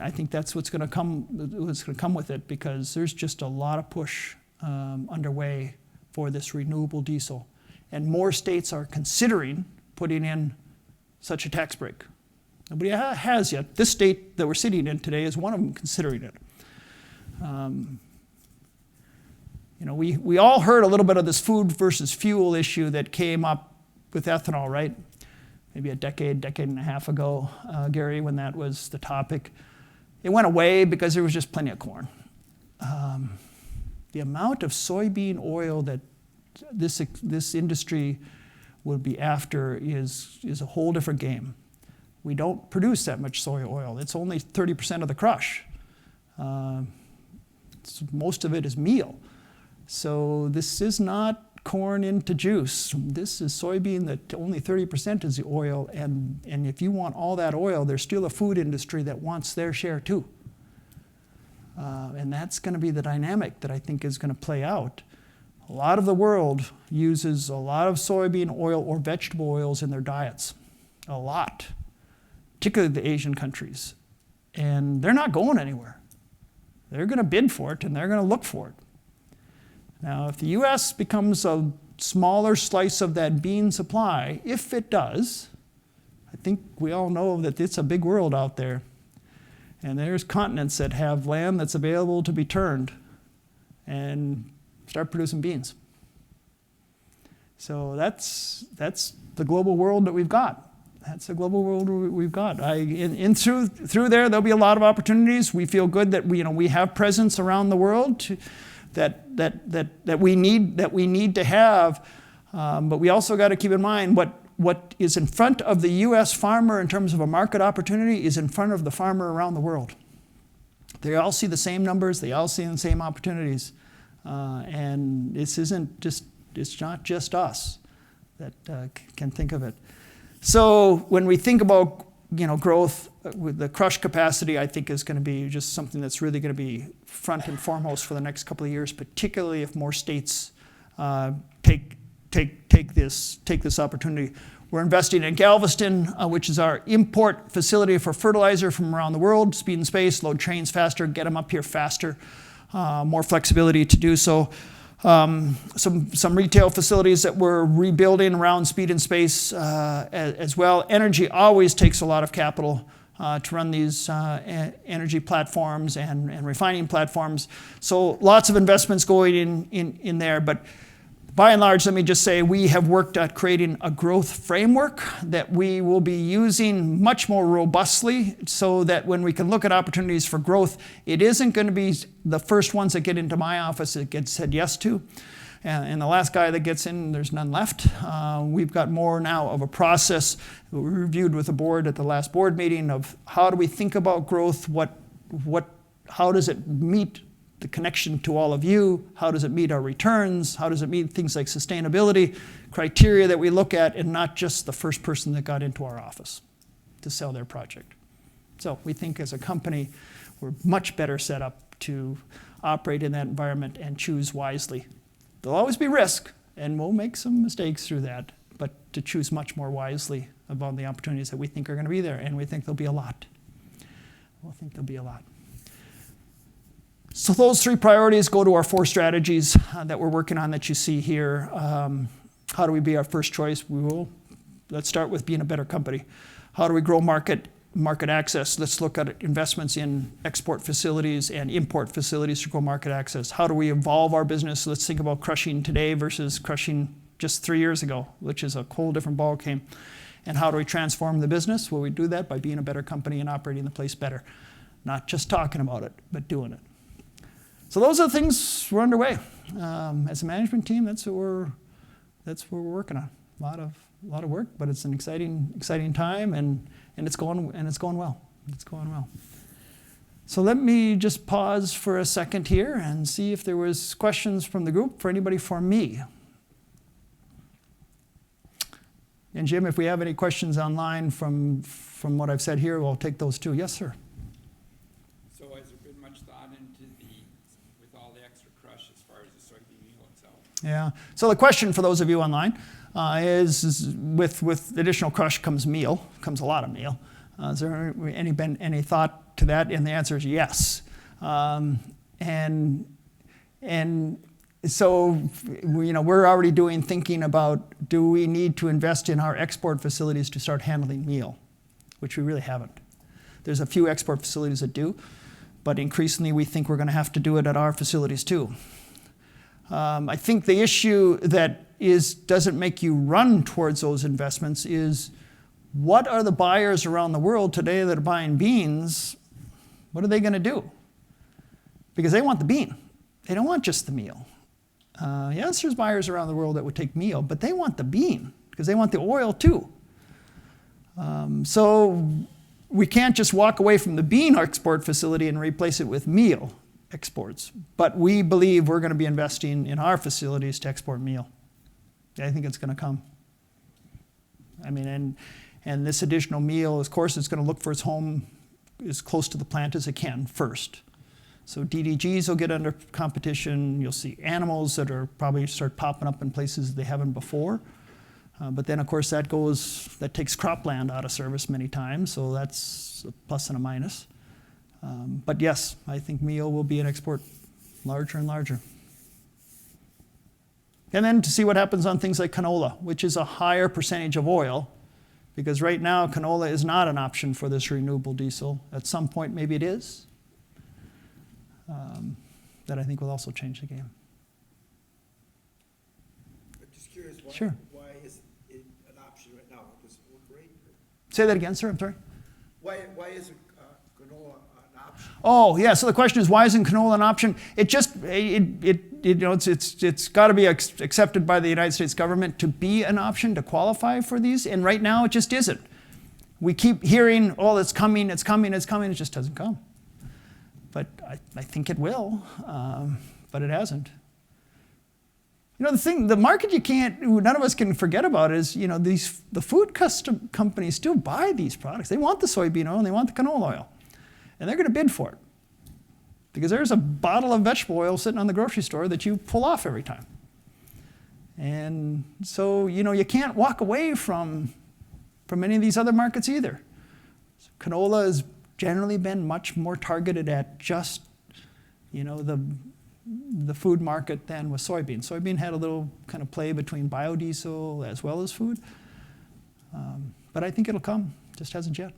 I think that's what's going to come with it, because there's just a lot of push underway for this renewable diesel, and more states are considering putting in such a tax break. Nobody has yet. This state that we're sitting in today is one of them considering it. We all heard a little bit of this food versus fuel issue that came up with ethanol, right? Maybe a decade and a half ago, Gary, when that was the topic. It went away because there was just plenty of corn. The amount of soybean oil that this industry would be after is a whole different game. We don't produce that much soy oil. It's only 30% of the crush. Most of it is meal. So this is not corn into juice. This is soybean that only 30% is the oil, and if you want all that oil, there's still a food industry that wants their share too. And that's going to be the dynamic that I think is going to play out. A lot of the world uses a lot of soybean oil or vegetable oils in their diets. A lot. Particularly the Asian countries. And they're not going anywhere. They're going to bid for it and they're going to look for it. Now, if the U.S. becomes a smaller slice of that bean supply, if it does, I think we all know that it's a big world out there. And there's continents that have land that's available to be turned and start producing beans. So that's the global world that we've got. That's the global world we've got. Through there, there'll be a lot of opportunities. We feel good that we have presence around the world that we need to have. But we also got to keep in mind what is in front of the U.S. farmer in terms of a market opportunity is in front of the farmer around the world. They all see the same numbers. They all see the same opportunities. And it's not just us that can think of it. So when we think about growth, with the crush capacity, I think is going to be just something that's really going to be front and foremost for the next couple of years, particularly if more states take this opportunity. We're investing in Galveston, which is our import facility for fertilizer from around the world. Speed and space, load trains faster, get them up here faster, more flexibility to do so. Some retail facilities that we're rebuilding around speed and space as well. Energy always takes a lot of capital to run these energy platforms and refining platforms. So lots of investments going in there. But by and large, let me just say we have worked at creating a growth framework that we will be using much more robustly so that when we can look at opportunities for growth, it isn't going to be the first ones that get into my office that get said yes to. And the last guy that gets in, there's none left. We've got more now of a process we reviewed with the board at the last board meeting of how do we think about growth, how does it meet the connection to all of you, how does it meet our returns, how does it meet things like sustainability, criteria that we look at, and not just the first person that got into our office to sell their project. So we think as a company, we're much better set up to operate in that environment and choose wisely there'll always be risk, and we'll make some mistakes through that, but to choose much more wisely about the opportunities that we think are going to be there, and we think there'll be a lot. We'll think there'll be a lot. So those 3 priorities go to our 4 strategies that we're working on that you see here. How do we be our first choice? Let's start with being a better company. How do we grow market access? Let's look at investments in export facilities and import facilities to grow market access. How do we evolve our business? Let's think about crushing today versus crushing just 3 years ago, which is a whole different ballgame. And how do we transform the business? Well, we do that by being a better company and operating the place better. Not just talking about it, but doing it. So those are the things we're underway. As a management team, that's what we're working on. A lot of work, but it's an exciting time, and it's going well. It's going well. So let me just pause for a second here and see if there was questions from the group for anybody for me. And Jim, if we have any questions online from what I've said here, we'll take those too. Yes, sir. So has there been much thought into with all the extra crush as far as the soybean meal itself? Yeah. So the question for those of you online is with additional crush comes meal, comes a lot of meal. Has there been any thought to that? And the answer is yes. And so, we're already thinking about, do we need to invest in our export facilities to start handling meal, which we really haven't. There's a few export facilities that do, but increasingly we think we're going to have to do it at our facilities too. I think the issue that doesn't make you run towards those investments is, what are the buyers around the world today that are buying beans? What are they going to do? Because they want the bean. They don't want just the meal. Yes, there's buyers around the world that would take meal, but they want the bean because they want the oil too. So we can't just walk away from the bean export facility and replace it with meal exports. But we believe we're going to be investing in our facilities to export meal. I think it's going to come. I mean, and this additional meal, of course, it's going to look for its home as close to the plant as it can first. So DDGs will get under competition. You'll see animals that are probably start popping up in places they haven't before. But then, of course, that takes cropland out of service many times. So that's a plus and a minus. But yes, I think meal will be an export larger and larger. And then to see what happens on things like canola, which is a higher percentage of oil, because right now canola is not an option for this renewable diesel. At some point, maybe it is. That I think will also change the game. I'm just curious, Sure. Why is it an option right now? Because we're great. Say that again, sir. I'm sorry. Why isn't canola an option? Oh, yeah. So the question is, why isn't canola an option? It's got to be accepted by the United States government to be an option to qualify for these, and right now it just isn't. We keep hearing, oh, it's coming, it's coming, it's coming. It just doesn't come. But I think it will, but it hasn't. The market none of us can forget about is, the food companies still buy these products. They want the soybean oil and they want the canola oil. And they're going to bid for it. Because there's a bottle of vegetable oil sitting on the grocery store that you pull off every time. And so, you can't walk away from any of these other markets either. So canola has generally been much more targeted at just, the food market than with soybean. Soybean had a little kind of play between biodiesel as well as food. But I think it'll come, just hasn't yet.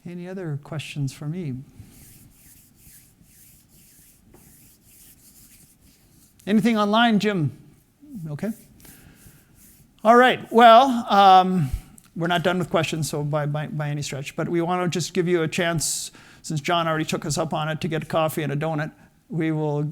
Any other questions for me? Anything online, Jim? Okay. All right. Well, we're not done with questions, so by any stretch. But we want to just give you a chance, since John already took us up on it, to get a coffee and a donut. We will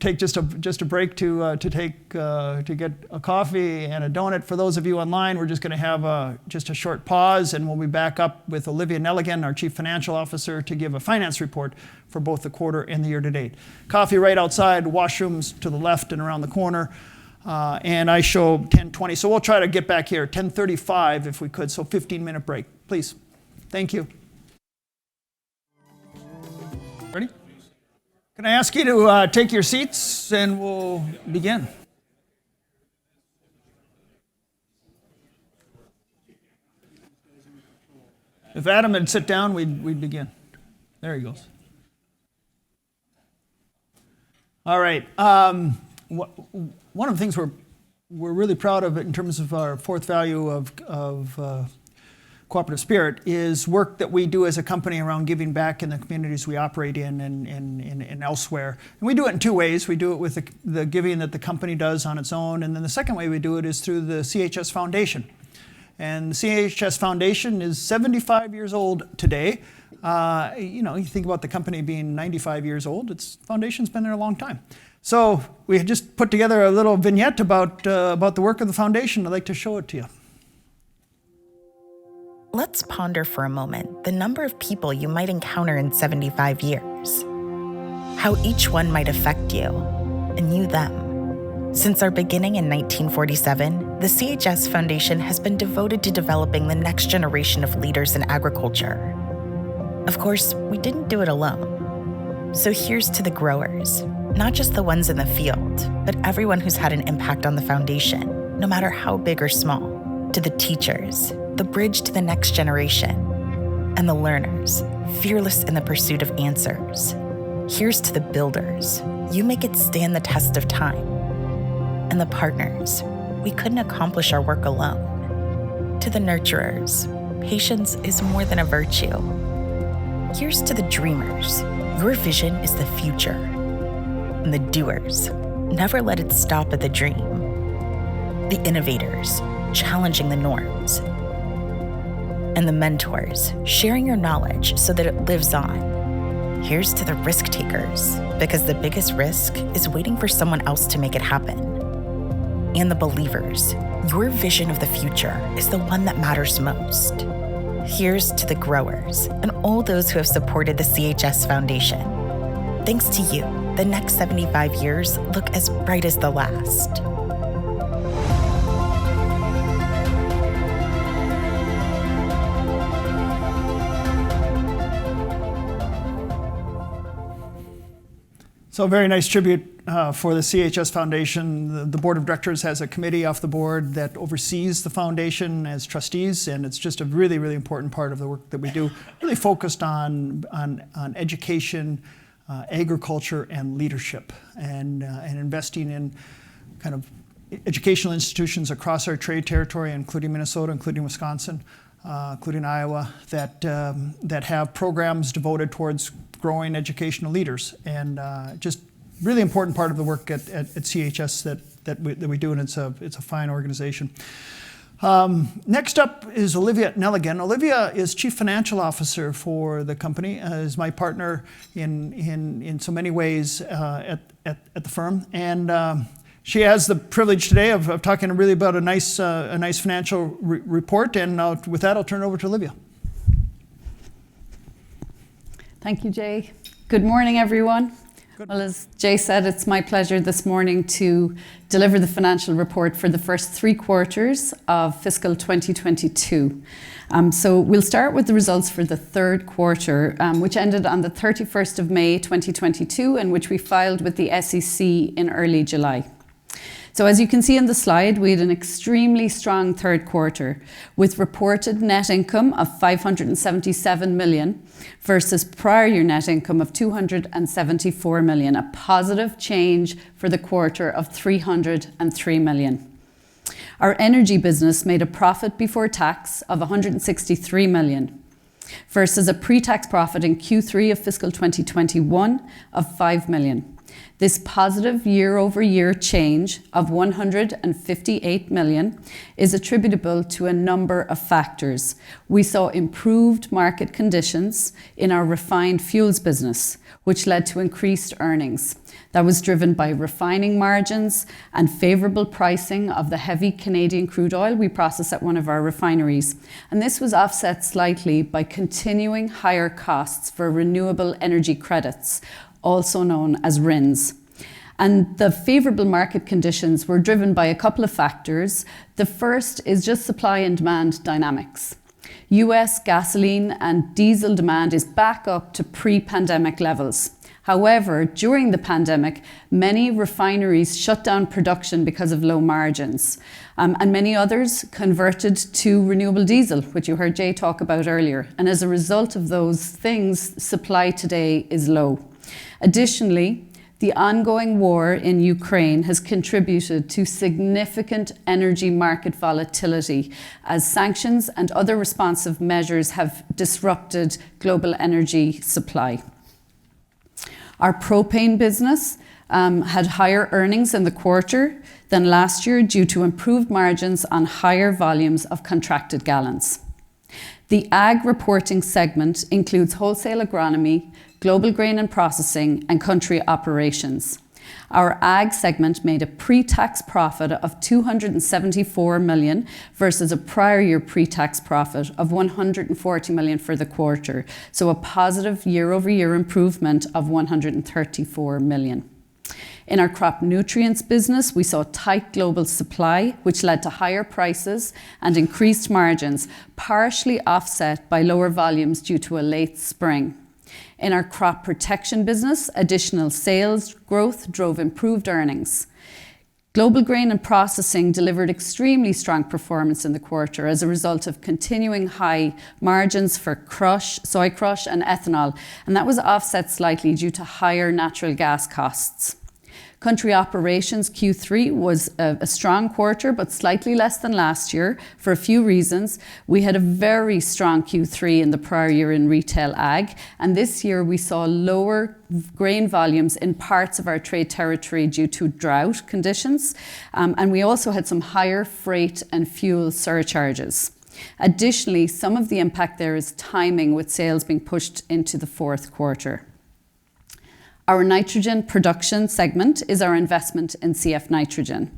take just a break to get a coffee and a donut. For those of you online, we're just going to have just a short pause, and we'll be back up with Olivia Nelligan, our Chief Financial Officer, to give a finance report for both the quarter and the year to date. Coffee right outside, washrooms to the left and around the corner. And I show 10:20, so we'll try to get back here 10:35 if we could, so 15-minute break, please. Thank you. Ready? Can I ask you to take your seats and we'll begin? If Adam would sit down, we'd begin. There he goes. All right. One of the things we're really proud of in terms of our fourth value of cooperative spirit is work that we do as a company around giving back in the communities we operate in and elsewhere. And we do it in two ways. We do it with the giving that the company does on its own, and then the second way we do it is through the CHS Foundation. And the CHS Foundation is 75 years old today. You think about the company being 95 years old. Its foundation's been there a long time. So we had just put together a little vignette about the work of the foundation. I'd like to show it to you. Let's ponder for a moment the number of people you might encounter in 75 years. How each one might affect you, and you them. Since our beginning in 1947, the CHS Foundation has been devoted to developing the next generation of leaders in agriculture. Of course, we didn't do it alone. So here's to the growers, not just the ones in the field, but everyone who's had an impact on the foundation, no matter how big or small. To the teachers, the bridge to the next generation, and the learners, fearless in the pursuit of answers. Here's to the builders. You make it stand the test of time. And the partners. We couldn't accomplish our work alone. To the nurturers, patience is more than a virtue. Here's to the dreamers. Your vision is the future. And the doers. Never let it stop at the dream. The innovators, challenging the norms. And the mentors, sharing your knowledge so that it lives on. Here's to the risk takers, because the biggest risk is waiting for someone else to make it happen. And the believers, your vision of the future is the one that matters most. Here's to the growers and all those who have supported the CHS Foundation. Thanks to you, the next 75 years look as bright as the last. So a very nice tribute for the CHS Foundation. The board of directors has a committee off the board that oversees the foundation as trustees, and it's just a really, really important part of the work that we do, really focused on education, agriculture, and leadership, and investing in kind of educational institutions across our trade territory, including Minnesota, including Wisconsin, including Iowa, that have programs devoted towards growing educational leaders, and just really important part of the work at CHS that we do, and it's a fine organization. Next up is Olivia Nelligan. Olivia is Chief Financial Officer for the company, is my partner in so many ways at the firm, and she has the privilege today of talking really about a nice financial report, and with that I'll turn it over to Olivia. Thank you, Jay. Good morning, everyone. Well, as Jay said, it's my pleasure this morning to deliver the financial report for the first 3 quarters of fiscal 2022. So we'll start with the results for the 3rd quarter, which ended on the 31st of May 2022, and which we filed with the SEC in early July. So as you can see on the slide, we had an extremely strong 3rd quarter with reported net income of $577 million versus prior year net income of $274 million, a positive change for the quarter of $303 million. Our energy business made a profit before tax of $163 million versus a pre-tax profit in Q3 of fiscal 2021 of $5 million. This positive year-over-year change of $158 million is attributable to a number of factors. We saw improved market conditions in our refined fuels business, which led to increased earnings. That was driven by refining margins and favorable pricing of the heavy Canadian crude oil we process at one of our refineries. And this was offset slightly by continuing higher costs for renewable energy credits, also known as RINs. And the favorable market conditions were driven by a couple of factors. The first is just supply and demand dynamics. US gasoline and diesel demand is back up to pre-pandemic levels. However, during the pandemic, many refineries shut down production because of low margins, and many others converted to renewable diesel, which you heard Jay talk about earlier. And as a result of those things, supply today is low. Additionally, the ongoing war in Ukraine has contributed to significant energy market volatility as sanctions and other responsive measures have disrupted global energy supply. Our propane business had higher earnings in the quarter than last year due to improved margins on higher volumes of contracted gallons. The Ag reporting segment includes wholesale agronomy, global grain and processing, and country operations. Our Ag segment made a pre-tax profit of $274 million versus a prior year pre-tax profit of $140 million for the quarter, so a positive year-over-year improvement of $134 million. In our crop nutrients business, we saw tight global supply, which led to higher prices and increased margins, partially offset by lower volumes due to a late spring. In our crop protection business, additional sales growth drove improved earnings. Global grain and processing delivered extremely strong performance in the quarter as a result of continuing high margins for crush, soy crush, and ethanol, and that was offset slightly due to higher natural gas costs. Country operations Q3 was a strong quarter, but slightly less than last year for a few reasons. We had a very strong Q3 in the prior year in retail ag, and this year we saw lower grain volumes in parts of our trade territory due to drought conditions, and we also had some higher freight and fuel surcharges. Additionally, some of the impact there is timing, with sales being pushed into the fourth quarter. Our nitrogen production segment is our investment in CF Nitrogen.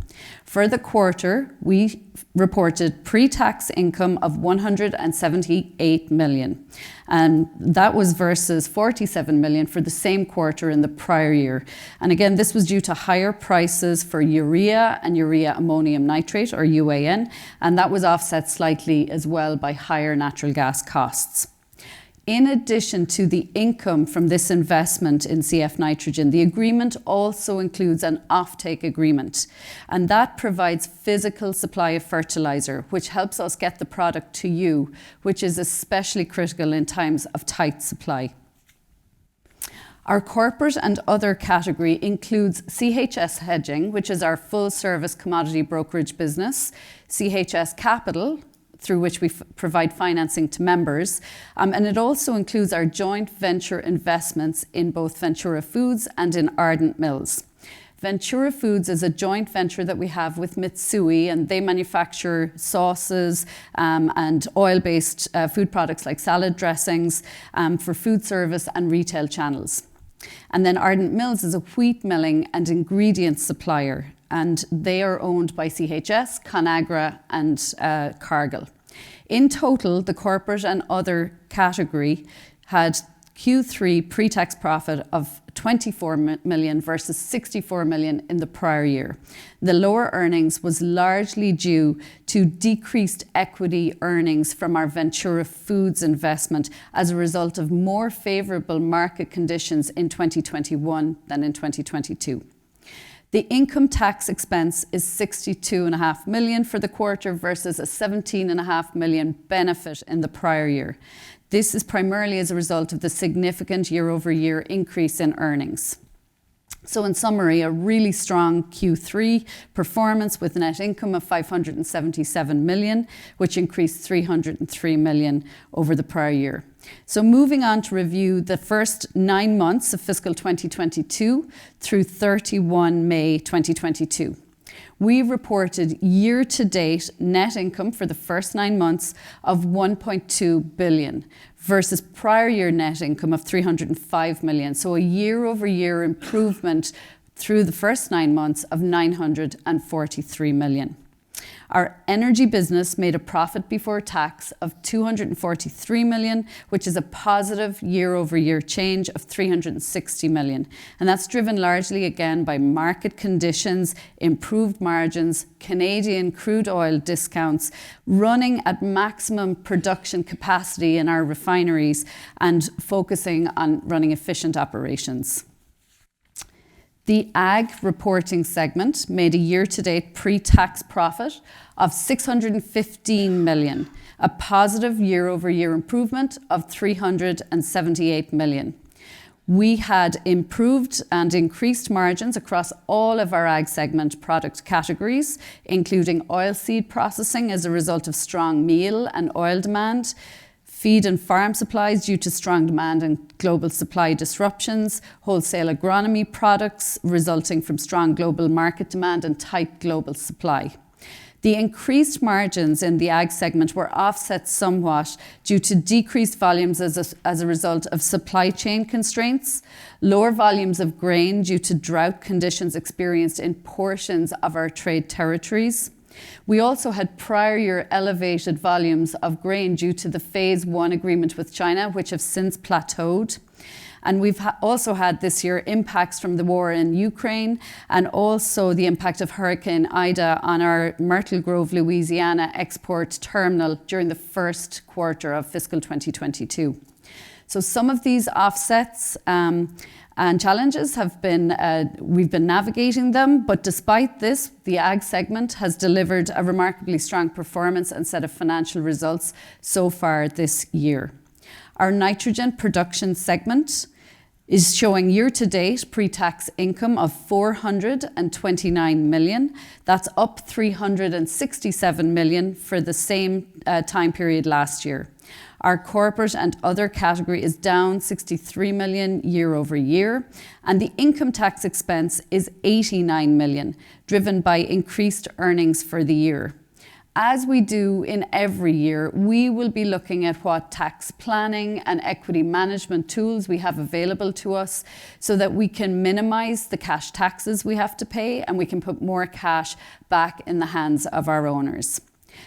For the quarter, we reported pre-tax income of $178 million, and that was versus $47 million for the same quarter in the prior year. And again, this was due to higher prices for urea and urea ammonium nitrate, or UAN, and that was offset slightly as well by higher natural gas costs. In addition to the income from this investment in CF Nitrogen, the agreement also includes an offtake agreement, and that provides physical supply of fertilizer, which helps us get the product to you, which is especially critical in times of tight supply. Our corporate and other category includes CHS Hedging, which is our full-service commodity brokerage business, CHS Capital, through which we provide financing to members. And it also includes our joint venture investments in both Ventura Foods and in Ardent Mills. Ventura Foods is a joint venture that we have with Mitsui, and they manufacture sauces and oil-based food products like salad dressings for food service and retail channels. And then Ardent Mills is a wheat milling and ingredients supplier, and they are owned by CHS, Conagra, and Cargill. In total, the corporate and other category had Q3 pre-tax profit of $24 million versus $64 million in the prior year. The lower earnings was largely due to decreased equity earnings from our Ventura Foods investment as a result of more favorable market conditions in 2021 than in 2022. The income tax expense is $62.5 million for the quarter versus a $17.5 million benefit in the prior year. This is primarily as a result of the significant year-over-year increase in earnings. So in summary, a really strong Q3 performance with net income of $577 million, which increased $303 million over the prior year. So moving on to review the first 9 months of fiscal 2022 through 31 May 2022. We reported year-to-date net income for the first 9 months of $1.2 billion versus prior year net income of $305 million. So a year-over-year improvement through the first 9 months of $943 million. Our energy business made a profit before tax of 243 million, which is a positive year-over-year change of 360 million. And that's driven largely again by market conditions, improved margins, Canadian crude oil discounts, running at maximum production capacity in our refineries and focusing on running efficient operations. The Ag reporting segment made a year-to-date pre-tax profit of 615 million, a positive year-over-year improvement of 378 million. We had improved and increased margins across all of our Ag segment product categories, including oilseed processing as a result of strong meal and oil demand, feed and farm supplies due to strong demand and global supply disruptions, wholesale agronomy products resulting from strong global market demand and tight global supply. The increased margins in the Ag segment were offset somewhat due to decreased volumes as a result of supply chain constraints, lower volumes of grain due to drought conditions experienced in portions of our trade territories. We also had prior year elevated volumes of grain due to the Phase 1 agreement with China, which have since plateaued. And we've also had this year impacts from the war in Ukraine and also the impact of Hurricane Ida on our Myrtle Grove, Louisiana export terminal during the first quarter of fiscal 2022. So some of these offsets and challenges have been, we've been navigating them, but despite this, the Ag segment has delivered a remarkably strong performance and set of financial results so far this year. Our nitrogen production segment is showing year-to-date pre-tax income of 429 million. That's up 367 million for the same time period last year. Our corporate and other category is down 63 million year over year, and the income tax expense is 89 million, driven by increased earnings for the year. As we do in every year, we will be looking at what tax planning and equity management tools we have available to us so that we can minimize the cash taxes we have to pay and we can put more cash back in the hands of our owners.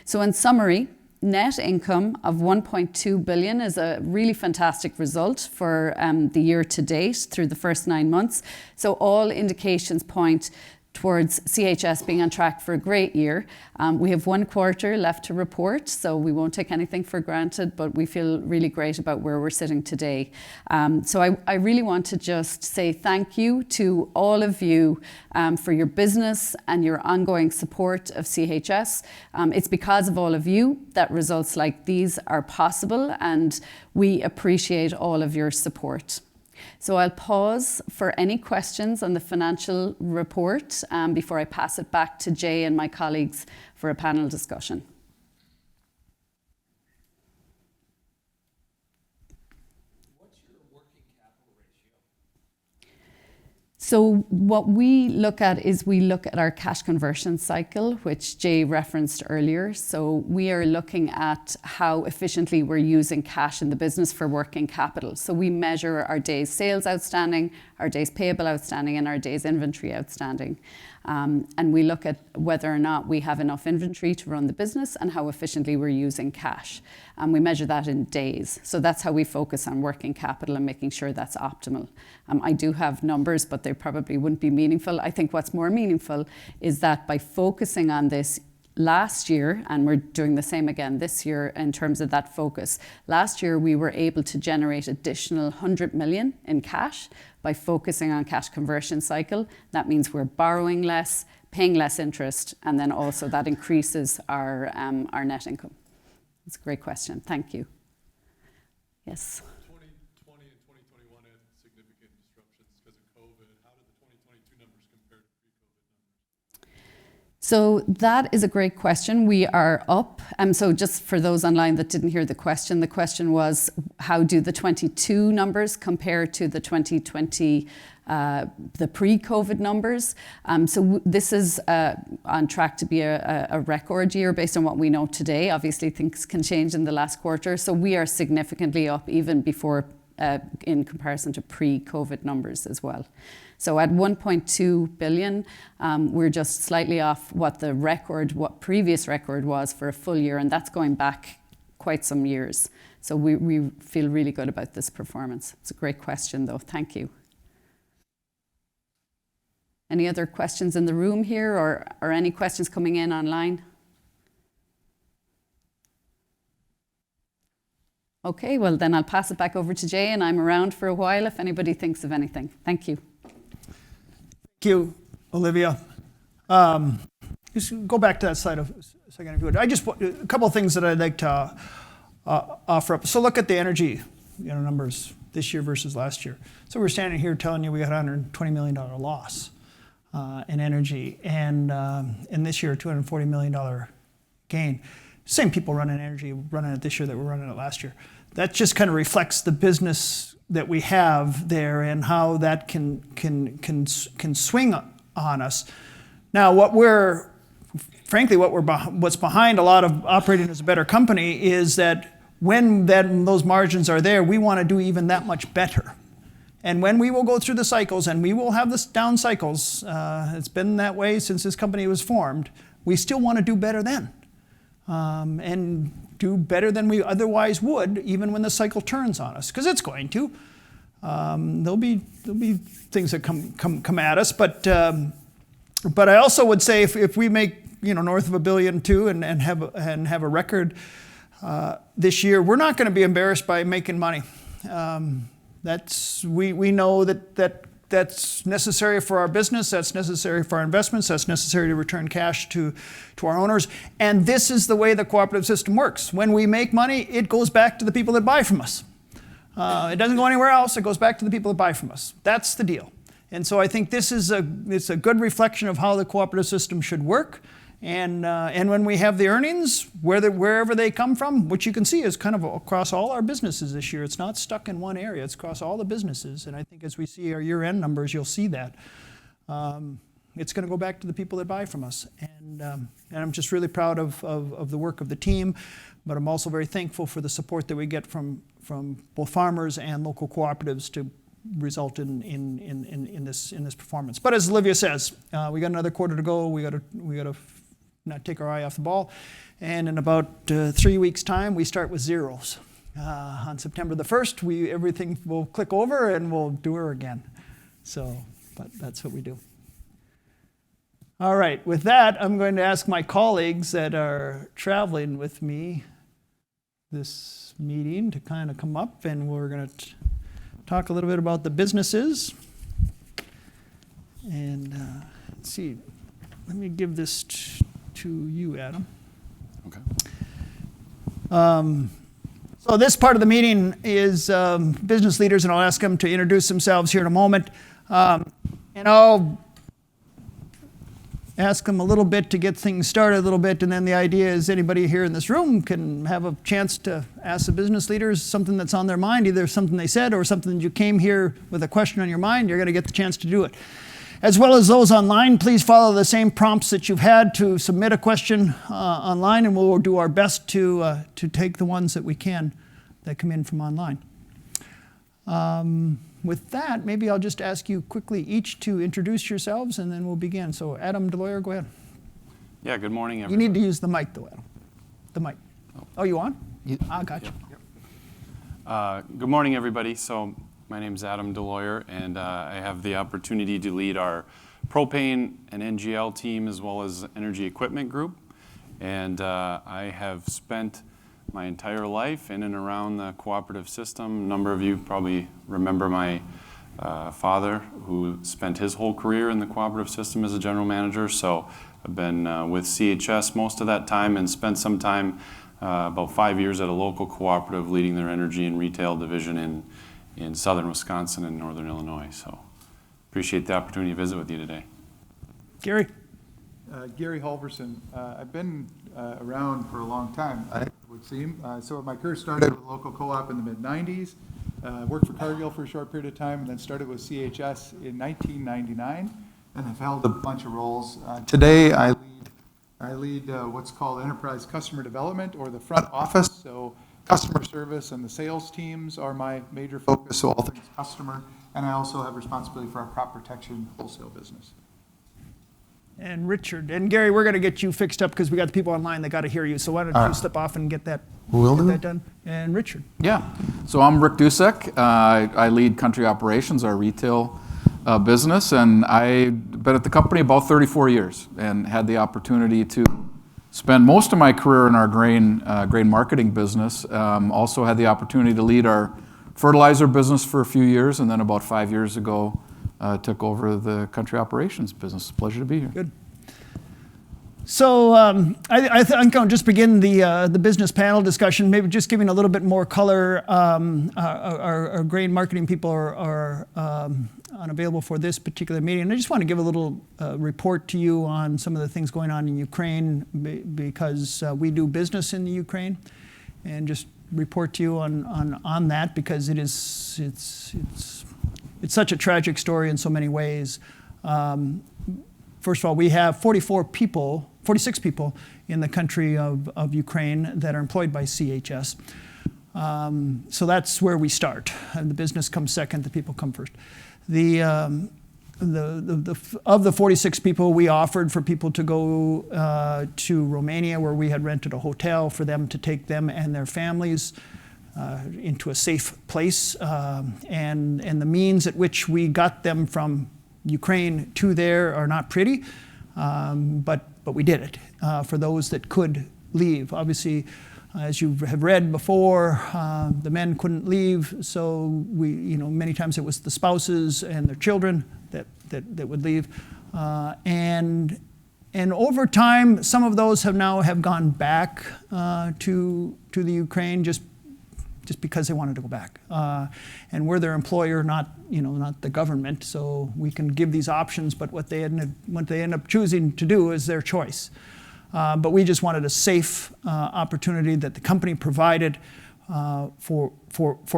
So in summary, net income of 1.2 billion is a really fantastic result for the year to date through the first 9 months. So all indications point towards CHS being on track for a great year. We have 1 quarter left to report, so we won't take anything for granted, but we feel really great about where we're sitting today. So I really want to just say thank you to all of you for your business and your ongoing support of CHS. It's because of all of you that results like these are possible, and we appreciate all of your support. So I'll pause for any questions on the financial report before I pass it back to Jay and my colleagues for a panel discussion. What's your working capital ratio? So what we look at is we look at our cash conversion cycle, which Jay referenced earlier. So we are looking at how efficiently we're using cash in the business for working capital. So we measure our days sales outstanding, our days payable outstanding, and our days inventory outstanding. And we look at whether or not we have enough inventory to run the business and how efficiently we're using cash. And we measure that in days. So that's how we focus on working capital and making sure that's optimal. I do have numbers, but they probably wouldn't be meaningful. I think what's more meaningful is that by focusing on this last year, and we're doing the same again this year in terms of that focus, last year we were able to generate additional 100 million in cash by focusing on cash conversion cycle. That means we're borrowing less, paying less interest, and then also that increases our net income. That's a great question. Thank you. Yes. 2020 and 2021 had significant disruptions because of COVID. How did the 2022 numbers compare to pre-COVID numbers? So that is a great question. We are up. So just for those online that didn't hear the question was, how do the 22 numbers compare to the 2020, the pre-COVID numbers? So this is on track to be a record year based on what we know today. Obviously, things can change in the last quarter. So we are significantly up even before in comparison to pre-COVID numbers as well. So at 1.2 billion, we're just slightly off what previous record was for a full year, and that's going back quite some years. So we feel really good about this performance. It's a great question, though. Thank you. Any other questions in the room here, or any questions coming in online? Okay, well then I'll pass it back over to Jay, and I'm around for a while if anybody thinks of anything. Thank you. Thank you, Olivia. Just go back to that slide a second if you would. A couple of things that I'd like to offer up. So look at the energy numbers this year versus last year. So we're standing here telling you we got a $120 million loss in energy, and this year a $240 million gain. Same people running energy, running it this year that were running it last year. That just kind of reflects the business that we have there and how that can swing on us. Now, what's behind a lot of operating as a better company is that when those margins are there, we want to do even that much better. And when we will go through the cycles, and we will have this down cycles, it's been that way since this company was formed, we still want to do better then. And do better than we otherwise would, even when the cycle turns on us, because it's going to. There'll be things that come at us, but I also would say if we make north of $1 billion too, and have a record this year, we're not going to be embarrassed by making money. We know that's necessary for our business, that's necessary for our investments, that's necessary to return cash to our owners. And this is the way the cooperative system works. When we make money, it goes back to the people that buy from us. It doesn't go anywhere else, it goes back to the people that buy from us. That's the deal. And so I think this is it's a good reflection of how the cooperative system should work. And when we have the earnings, wherever they come from, which you can see is kind of across all our businesses this year. It's not stuck in one area. It's across all the businesses. And I think as we see our year-end numbers, you'll see that. It's going to go back to the people that buy from us. And I'm just really proud of the work of the team. But I'm also very thankful for the support that we get from both farmers and local cooperatives to result in this performance. But as Olivia says, we got another quarter to go. We got to not take our eye off the ball. And in about 3 weeks' time, we start with zeros. On September the 1st, everything will click over and we'll do her again. But that's what we do. All right, with that, I'm going to ask my colleagues that are traveling with me this meeting to kind of come up, and we're going to talk a little bit about the businesses. And let's see, let me give this to you, Adam. Okay. So this part of the meeting is business leaders, and I'll ask them to introduce themselves here in a moment. And I'll ask them a little bit to get things started a little bit, and then the idea is anybody here in this room can have a chance to ask the business leaders something that's on their mind, either something they said or something you came here with a question on your mind. You're going to get the chance to do it. As well as those online, please follow the same prompts that you've had to submit a question online, and we'll do our best to take the ones that we can that come in from online. With that, maybe I'll just ask you quickly each to introduce yourselves, and then we'll begin. So Adam DeLawyer, go ahead. Yeah, good morning, everybody. You need to use the mic, though, Adam. The mic. Oh, you on? Gotcha. Yep. Good morning, everybody. So my name's Adam DeLawyer, and I have the opportunity to lead our propane and NGL team as well as energy equipment group. And I have spent my entire life in and around the cooperative system. A number of you probably remember my father, who spent his whole career in the cooperative system as a general manager. So I've been with CHS most of that time and spent some time, about 5 years at a local cooperative leading their energy and retail division in southern Wisconsin and northern Illinois. So appreciate the opportunity to visit with you today. Gary. Gary Halverson. I've been around for a long time, it would seem. So my career started with a local co-op in the mid-90s, worked for Cargill for a short period of time, and then started with CHS in 1999, and have held a bunch of roles. Today I lead what's called enterprise customer development, or the front office. So Customer service and the sales teams are my major focus, so all things customer. And I also have responsibility for our crop protection wholesale business. And Richard. And Gary, we're going to get you fixed up because we got the people online that got to hear you. So why don't you step off and get that done? And Richard. Yeah. So I'm Rick Dusek. I lead country operations, our retail business, and I've been at the company about 34 years and had the opportunity to spend most of my career in our grain marketing business. Also had the opportunity to lead our fertilizer business for a few years, and then about 5 years ago, took over the country operations business. Pleasure to be here. Good. So I think I'll just begin the business panel discussion, maybe just giving a little bit more color. Our grain marketing people are unavailable for this particular meeting. I just want to give a little report to you on some of the things going on in Ukraine because we do business in the Ukraine, and just report to you on that because it's such a tragic story in so many ways. First of all, we have 46 people in the country of Ukraine that are employed by CHS. So that's where we start. And the business comes second, the people come first. Of the 46 people, we offered for people to go to Romania, where we had rented a hotel for them to take them and their families into a safe place. And the means at which we got them from Ukraine to there are not pretty, but we did it for those that could leave. Obviously, as you have read before, the men couldn't leave, so many times it was the spouses and their children that would leave. And over time, some of those have gone back to the Ukraine just because they wanted to go back. And we're their employer, not the government, so we can give these options, but what they end up choosing to do is their choice. But we just wanted a safe opportunity that the company provided for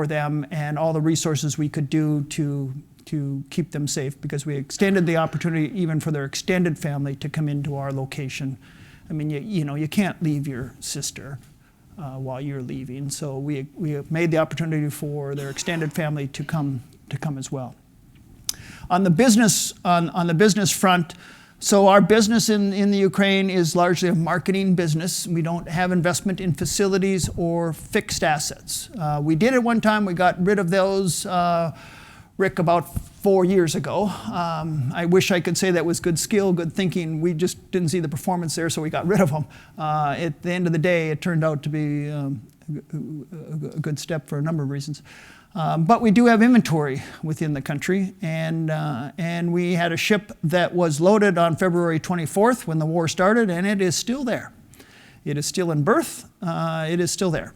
them and all the resources we could do to keep them safe, because we extended the opportunity even for their extended family to come into our location. I mean, you can't leave your sister while you're leaving, so we have made the opportunity for their extended family to come as well. On the business front, so our business in the Ukraine is largely a marketing business. We don't have investment in facilities or fixed assets. We did at one time. We got rid of those, Rick, about 4 years ago. I wish I could say that was good skill, good thinking. We just didn't see the performance there, so we got rid of them. At the end of the day, it turned out to be a good step for a number of reasons. But we do have inventory within the country, and we had a ship that was loaded on February 24th when the war started, and it is still there. It is still in berth. It is still there.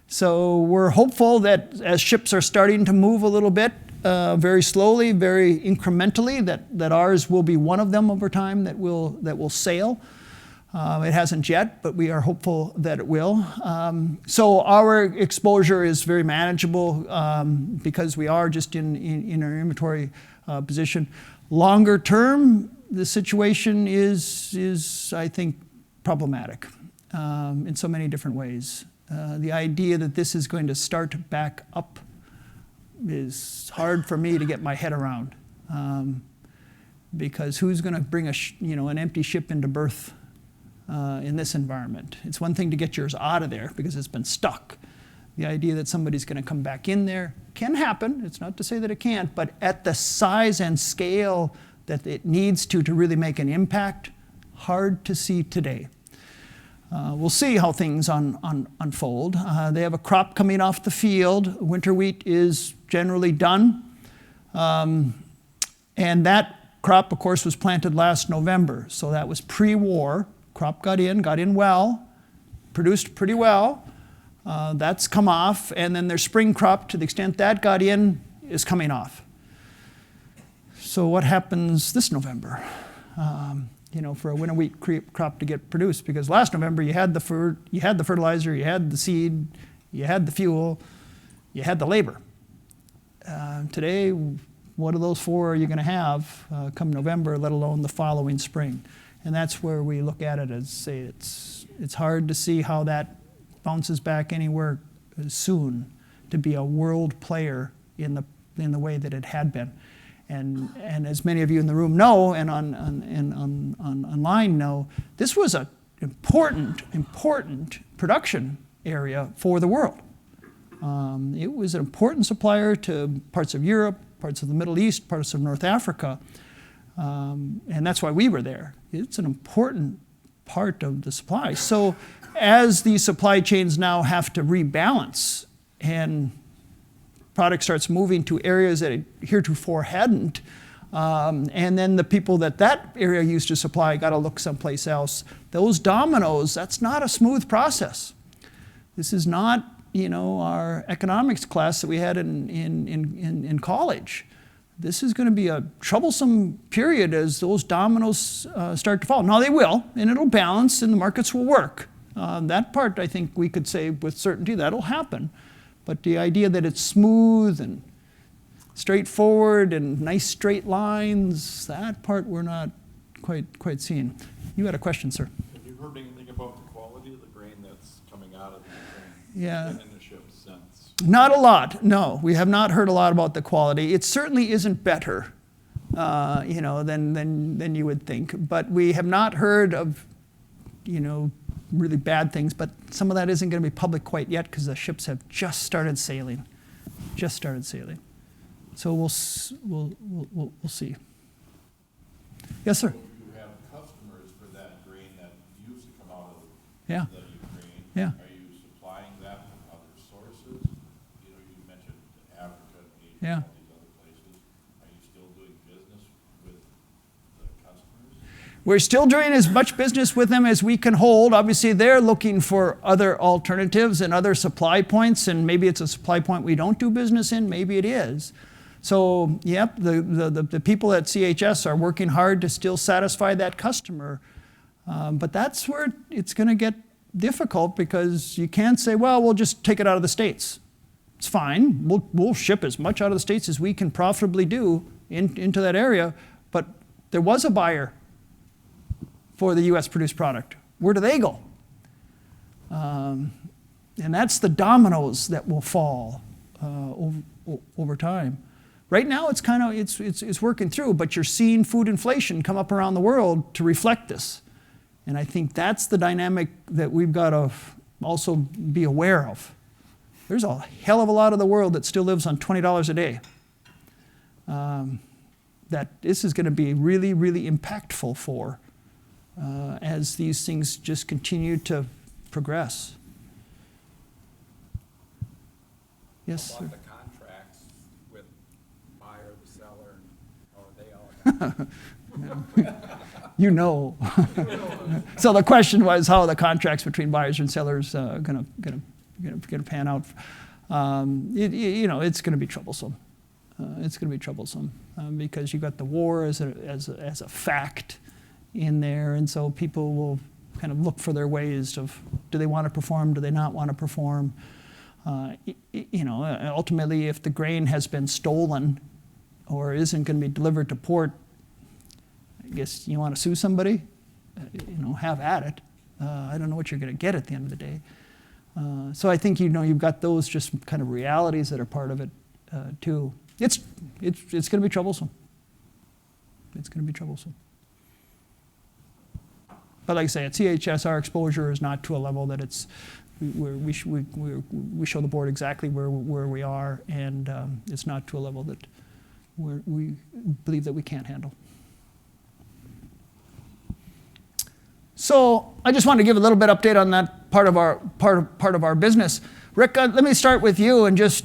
So we're hopeful that as ships are starting to move a little bit, very slowly, very incrementally, that ours will be one of them over time that will sail. It hasn't yet, but we are hopeful that it will. So our exposure is very manageable because we are just in our inventory position. Longer term, the situation is I think, problematic in so many different ways. The idea that this is going to start back up is hard for me to get my head around, because who's going to bring an empty ship into berth in this environment? It's one thing to get yours out of there because it's been stuck. The idea that somebody's going to come back in there can happen. It's not to say that it can't, but at the size and scale that it needs to really make an impact, hard to see today. We'll see how things unfold. They have a crop coming off the field. Winter wheat is generally done. And that crop, of course, was planted last November. So that was pre-war. Crop got in well, produced pretty well. That's come off. And then their spring crop, to the extent that got in, is coming off. So what happens this November? For a winter wheat crop to get produced, because last November you had the fertilizer, you had the seed, you had the fuel, you had the labor. Today, what of those four are you going to have come November, let alone the following spring? And that's where we look at it as say it's hard to see how that bounces back anywhere soon to be a world player in the way that it had been. And as many of you in the room know, and online know, this was an important production area for the world. It was an important supplier to parts of Europe, parts of the Middle East, parts of North Africa, and that's why we were there. It's an important part of the supply. So as these supply chains now have to rebalance and product starts moving to areas that it heretofore hadn't, and then the people that area used to supply got to look someplace else. Those dominoes, that's not a smooth process. This is not, our economics class that we had in college. This is going to be a troublesome period as those dominoes start to fall. Now they will, and it'll balance, and the markets will work. That part, I think we could say with certainty that'll happen. But the idea that it's smooth and straightforward and nice straight lines, that part we're not quite seeing. You had a question, sir. Have you heard anything about the quality of the grain that's coming out of the Ukraine? Yeah. Been in the ship since? Not a lot, no. We have not heard a lot about the quality. It certainly isn't better, than you would think. But we have not heard of, really bad things. But some of that isn't going to be public quite yet because the ships have just started sailing. So we'll see. Yes, sir. You have customers for that grain that used to come out of the Ukraine. Yeah. Are you supplying that from other sources? You mentioned Africa, Asia, Yeah. all these other places. Are you still doing business with the customers? We're still doing as much business with them as we can hold. Obviously, they're looking for other alternatives and other supply points, and maybe it's a supply point we don't do business in, maybe it is. So, yep, the people at CHS are working hard to still satisfy that customer. But that's where it's going to get difficult because you can't say, well, we'll just take it out of the States. It's fine. We'll ship as much out of the States as we can profitably do into that area. But there was a buyer for the U.S. produced product. Where do they go? And that's the dominoes that will fall over time. Right now, it's kind of it's working through, but you're seeing food inflation come up around the world to reflect this, and I think that's the dynamic that we've got to also be aware of. There's a hell of a lot of the world that still lives on $20 a day. That this is going to be really, really impactful for as these things just continue to progress. Yes, sir. So the question was how are the contracts between buyers and sellers going to pan out? It's going to be troublesome. It's going to be troublesome because you got the war as a fact in there, and so people will kind of look for their ways of do they want to perform, do they not want to perform. Ultimately, if the grain has been stolen or isn't going to be delivered to port, I guess you want to sue somebody, have at it. I don't know what you're going to get at the end of the day. So I think you've got those just kind of realities that are part of it too. It's going to be troublesome. It's going to be troublesome. But like I say, at CHS, our exposure is not to a level that it's we show the board exactly where we are, and it's not to a level that we believe that we can't handle. So I just wanted to give a little bit update on that part of our business. Rick, let me start with you and just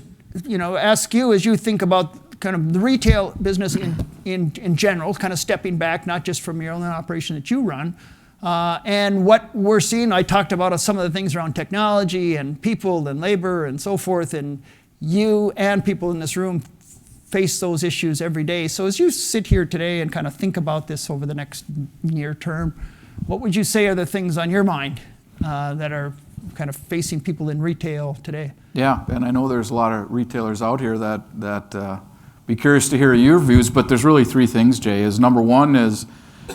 ask you as you think about kind of the retail business in general, kind of stepping back, not just from your own operation that you run, and what we're seeing. I talked about some of the things around technology and people and labor and so forth, and you and people in this room face those issues every day. So as you sit here today and kind of think about this over the next near term, what would you say are the things on your mind that are kind of facing people in retail today? Yeah, and I know there's a lot of retailers out here that be curious to hear your views, but there's really three things, Jay. Is number one is,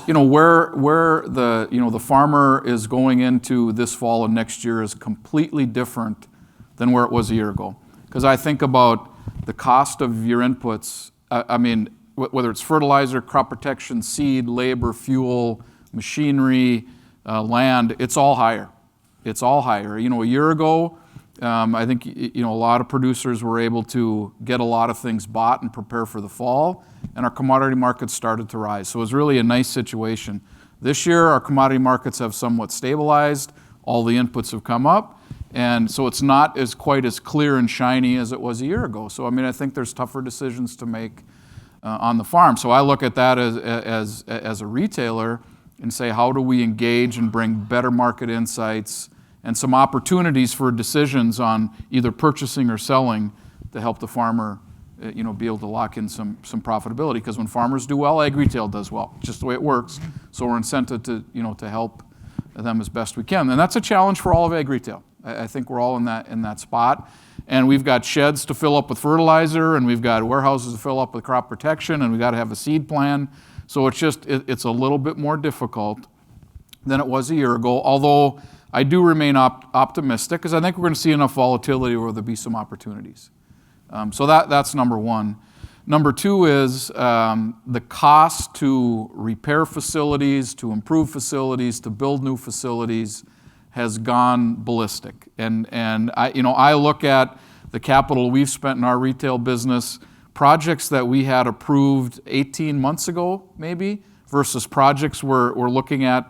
where the farmer is going into this fall and next year is completely different than where it was a year ago. Because I think about the cost of your inputs, whether it's fertilizer, crop protection, seed, labor, fuel, machinery, land, it's all higher. It's all higher. A year ago, I think a lot of producers were able to get a lot of things bought and prepare for the fall, and our commodity markets started to rise. So it was really a nice situation. This year, our commodity markets have somewhat stabilized. All the inputs have come up, and so it's not quite as clear and shiny as it was a year ago. So I think there's tougher decisions to make on the farm. So I look at that as a retailer and say, how do we engage and bring better market insights and some opportunities for decisions on either purchasing or selling to help the farmer be able to lock in some profitability. Because when farmers do well, ag retail does well. It's just the way it works. So we're incented to help them as best we can. And that's a challenge for all of ag retail. I think we're all in that spot. And we've got sheds to fill up with fertilizer, and we've got warehouses to fill up with crop protection, and we've got to have a seed plan. So it's a little bit more difficult than it was a year ago, although I do remain optimistic because I think we're going to see enough volatility where there'll be some opportunities. So that's number one. Number two is the cost to repair facilities, to improve facilities, to build new facilities has gone ballistic. And I look at the capital we've spent in our retail business, projects that we had approved 18 months ago maybe versus projects we're looking at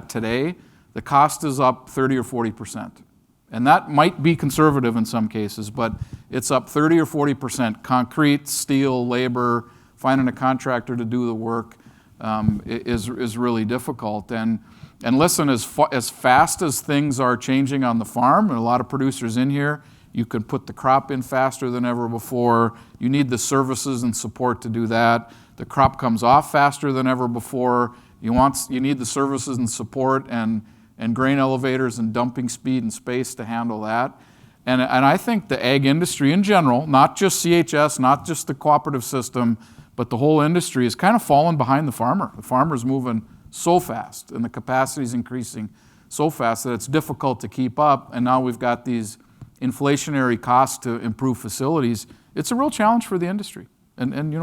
today. The cost is up 30 or 40%. And that might be conservative in some cases, but it's up 30 or 40%. Concrete, steel, labor, finding a contractor to do the work is really difficult. And listen, as fast as things are changing on the farm, and a lot of producers in here, you can put the crop in faster than ever before. You need the services and support to do that. The crop comes off faster than ever before. You need the services and support and grain elevators and dumping speed and space to handle that. And I think the ag industry in general, not just CHS, not just the cooperative system, but the whole industry is kind of falling behind the farmer. The farmer's moving so fast and the capacity is increasing so fast that it's difficult to keep up. And now we've got these inflationary costs to improve facilities. It's a real challenge for the industry. And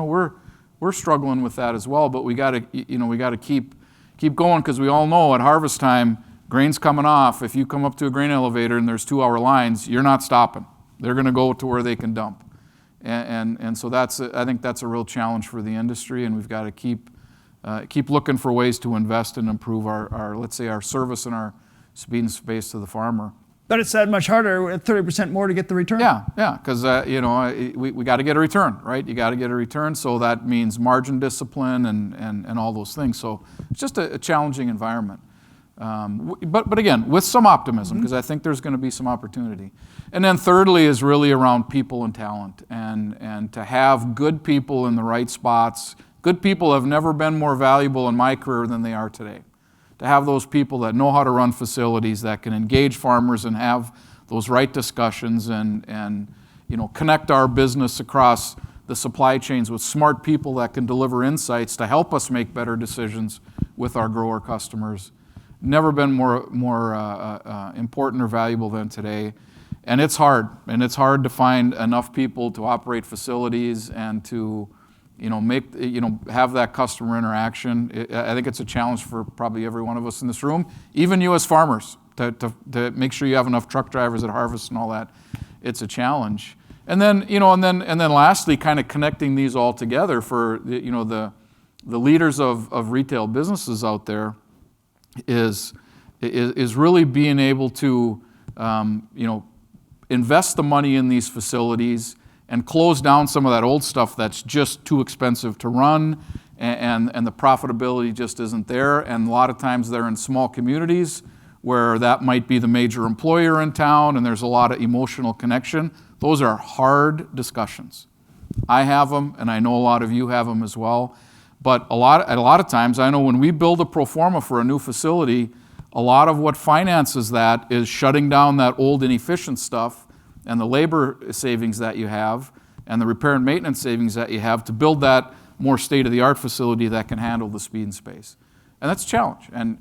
we're struggling with that as well, but we got to keep going because we all know at harvest time, grain's coming off. If you come up to a grain elevator and there's 2-hour lines, you're not stopping. They're going to go to where they can dump. And so I think that's a real challenge for the industry, and we've got to keep looking for ways to invest and improve our let's say, our service and our speed and space to the farmer. But it's that much harder at 30% more to get the return. Yeah, because we got to get a return, right? You got to get a return, so that means margin discipline and all those things. So it's just a challenging environment. But again, with some optimism, because I think there's going to be some opportunity. And then thirdly is really around people and talent, and to have good people in the right spots. Good people have never been more valuable in my career than they are today. To have those people that know how to run facilities, that can engage farmers and have those right discussions and connect our business across the supply chains with smart people that can deliver insights to help us make better decisions with our grower customers. Never been more important or valuable than today. And it's hard. And it's hard to find enough people to operate facilities and to have that customer interaction. I think it's a challenge for probably every one of us in this room, even you as farmers, to make sure you have enough truck drivers at harvest and all that. It's a challenge. And then lastly, kind of connecting these all together for the leaders of retail businesses out there is really being able to invest the money in these facilities and close down some of that old stuff that's just too expensive to run, and the profitability just isn't there. And a lot of times they're in small communities where that might be the major employer in town, and there's a lot of emotional connection. Those are hard discussions. I have them, and I know a lot of you have them as well. But a lot of times, I know when we build a pro forma for a new facility, a lot of what finances that is shutting down that old inefficient stuff and the labor savings that you have and the repair and maintenance savings that you have to build that more state-of-the-art facility that can handle the speed and space. And that's a challenge. And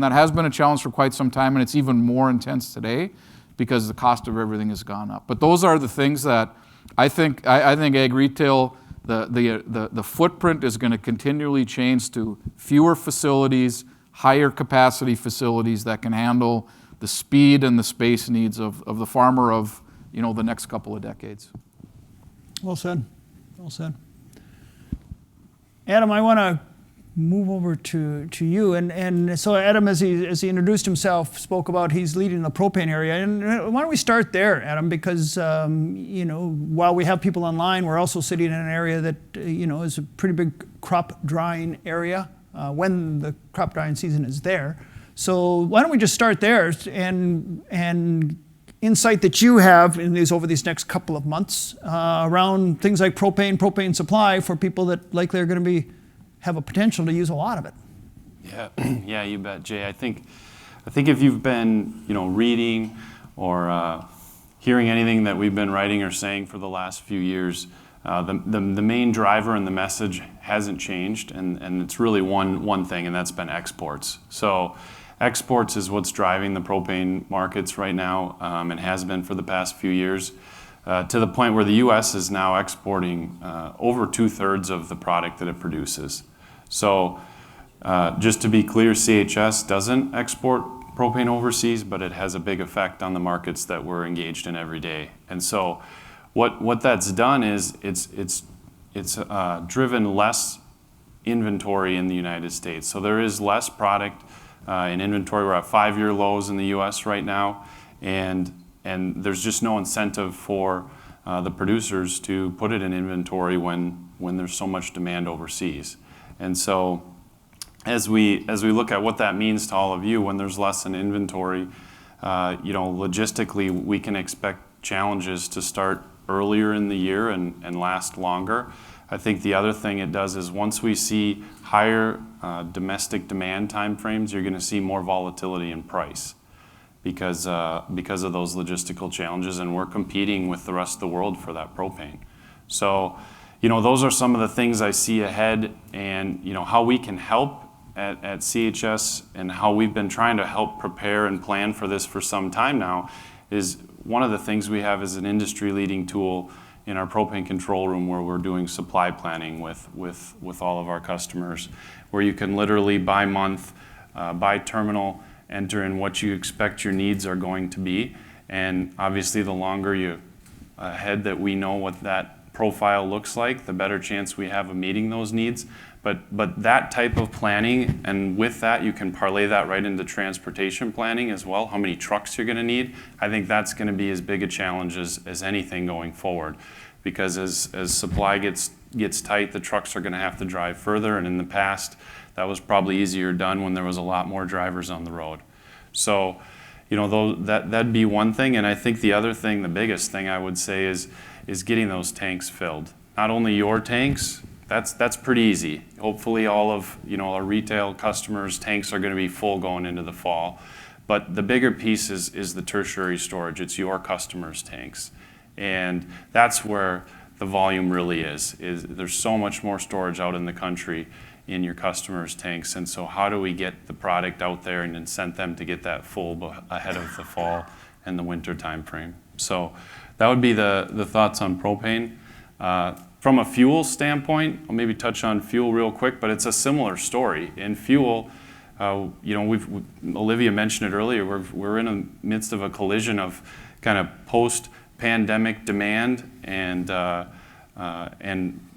that has been a challenge for quite some time, and it's even more intense today because the cost of everything has gone up. But those are the things that I think ag retail, the footprint is going to continually change to fewer facilities, higher capacity facilities that can handle the speed and the space needs of the farmer of the next couple of decades. Well said. Well said. Adam, I want to move over to you. And so Adam, as he introduced himself, spoke about he's leading the propane area. And why don't we start there, Adam? Because, while we have people online, we're also sitting in an area that, is a pretty big crop drying area when the crop drying season is there. So why don't we just start there and insight that you have over these next couple of months around things like propane supply for people that likely are going to have a potential to use a lot of it. Yeah, you bet, Jay. I think if you've been reading or hearing anything that we've been writing or saying for the last few years, the main driver and the message hasn't changed, and it's really one thing, and that's been exports. So exports is what's driving the propane markets right now, and has been for the past few years, to the point where the U.S. is now exporting over 2/3 of the product that it produces. So just to be clear, CHS doesn't export propane overseas, but it has a big effect on the markets that we're engaged in every day. And so what that's done is it's driven less inventory in the United States. So there is less product in inventory. We're at 5-year lows in the U.S. right now, and there's just no incentive for the producers to put it in inventory when there's so much demand overseas. And so as we look at what that means to all of you, when there's less in inventory, logistically we can expect challenges to start earlier in the year and last longer. I think the other thing it does is once we see higher domestic demand timeframes, you're going to see more volatility in price because of those logistical challenges, and we're competing with the rest of the world for that propane. So, those are some of the things I see ahead, and how we can help at CHS and how we've been trying to help prepare and plan for this for some time now is one of the things we have is an industry-leading tool in our propane control room where we're doing supply planning with all of our customers, where you can literally by month, by terminal, enter in what you expect your needs are going to be. And obviously the longer you ahead that we know what that profile looks like, the better chance we have of meeting those needs. But that type of planning, and with that you can parlay that right into transportation planning as well, how many trucks you're going to need. I think that's going to be as big a challenge as anything going forward, because as supply gets tight, the trucks are going to have to drive further, and in the past that was probably easier done when there was a lot more drivers on the road. So that'd be one thing. And I think the other thing, the biggest thing I would say is getting those tanks filled. Not only your tanks, that's pretty easy. Hopefully all of our retail customers' tanks are going to be full going into the fall. But the bigger piece is the tertiary storage. It's your customers' tanks. And that's where the volume really is there's so much more storage out in the country in your customers' tanks. And so how do we get the product out there and incent them to get that full ahead of the fall and the winter time frame? So that would be the thoughts on propane. From a fuel standpoint, I'll maybe touch on fuel real quick, but it's a similar story. In fuel, Olivia mentioned it earlier, we're in the midst of a collision of kind of post-pandemic demand and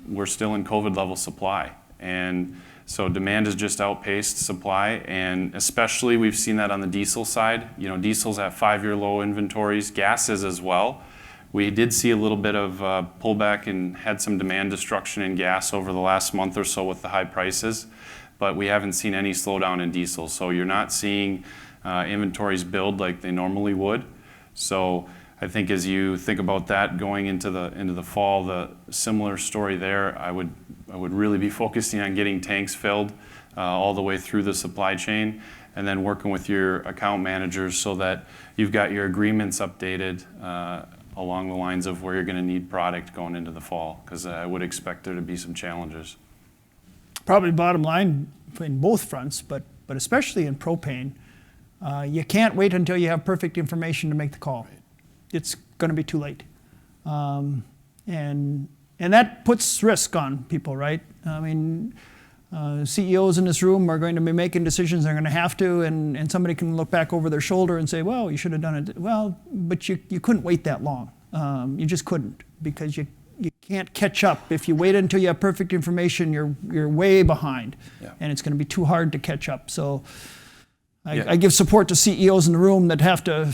we're still in COVID level supply. And so demand has just outpaced supply, and especially we've seen that on the diesel side. Diesel's at 5-year low inventories, gas is as well. We did see a little bit of pullback and had some demand destruction in gas over the last month or so with the high prices, but we haven't seen any slowdown in diesel. So you're not seeing inventories build like they normally would. So I think as you think about that going into the fall, the similar story there, I would really be focusing on getting tanks filled all the way through the supply chain, and then working with your account managers so that you've got your agreements updated along the lines of where you're going to need product going into the fall, because I would expect there to be some challenges. Probably bottom line in both fronts, but especially in propane, You can't wait until you have perfect information to make the call. It's going to be too late. And that puts risk on people, right? I mean, CEOs in this room are going to be making decisions. They're going to have to, and somebody can look back over their shoulder and say, well, you should have done it. Well, but you couldn't wait that long. You just couldn't, because you can't catch up. If you wait until you have perfect information, you're way behind, and it's going to be too hard to catch up. So I give support to CEOs in the room that have to,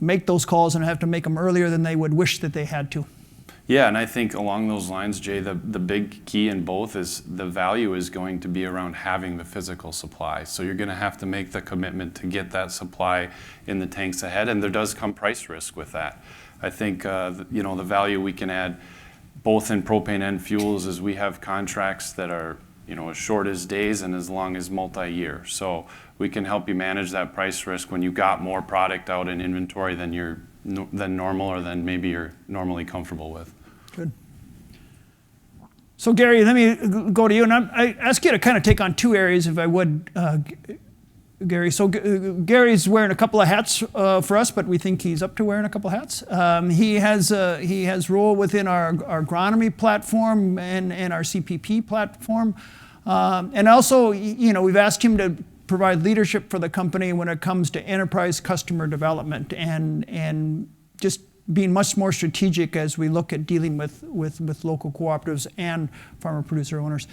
make those calls and have to make them earlier than they would wish that they had to. Yeah, and I think along those lines, Jay, the big key in both is the value is going to be around having the physical supply. So you're going to have to make the commitment to get that supply in the tanks ahead, and there does come price risk with that. I think the value we can add both in propane and fuels is we have contracts that are as short as days and as long as multi-year. So we can help you manage that price risk when you got more product out in inventory than normal, or than maybe you're normally comfortable with. Good. So Gary, let me go to you, and I ask you to kind of take on two areas, if I would, Gary. So Gary's wearing a couple of hats for us, but we think he's up to wearing a couple of hats. He has role within our Agronomy platform and our CPP platform, and also we've asked him to provide leadership for the company when it comes to enterprise customer development and just being much more strategic as we look at dealing with local cooperatives and farmer producer owners.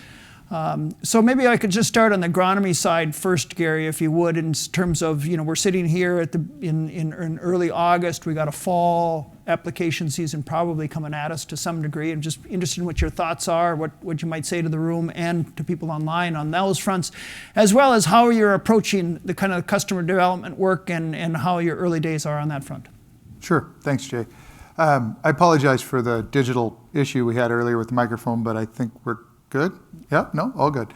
So maybe I could just start on the agronomy side first, Gary, if you would, in terms of, we're sitting here in early August. We got a fall application season probably coming at us to some degree. I'm just interested in what your thoughts are, what you might say to the room and to people online on those fronts, as well as how you're approaching the kind of customer development work and how your early days are on that front. Sure. Thanks, Jay. I apologize for the digital issue we had earlier with the microphone, but I think we're good? Yep, no, all good.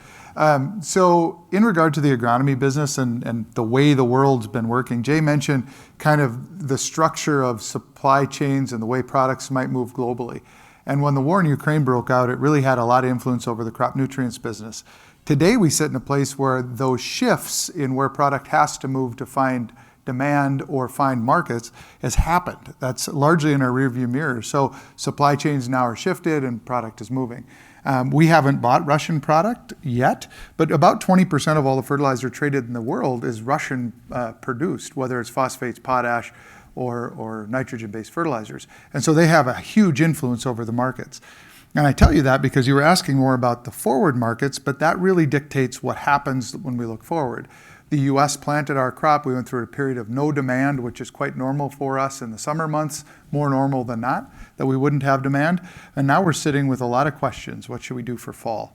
So in regard to the agronomy business and the way the world's been working, Jay mentioned kind of the structure of supply chains and the way products might move globally. And when the war in Ukraine broke out, it really had a lot of influence over the crop nutrients business. Today we sit in a place where those shifts in where product has to move to find demand or find markets has happened. That's largely in our rearview mirror. So supply chains now are shifted and product is moving. We haven't bought Russian product yet, but about 20% of all the fertilizer traded in the world is Russian produced, whether it's phosphates, potash, or nitrogen-based fertilizers. And so they have a huge influence over the markets. And I tell you that because you were asking more about the forward markets, but that really dictates what happens when we look forward. The U.S. planted our crop. We went through a period of no demand, which is quite normal for us in the summer months, more normal than not, that we wouldn't have demand. And now we're sitting with a lot of questions. What should we do for fall?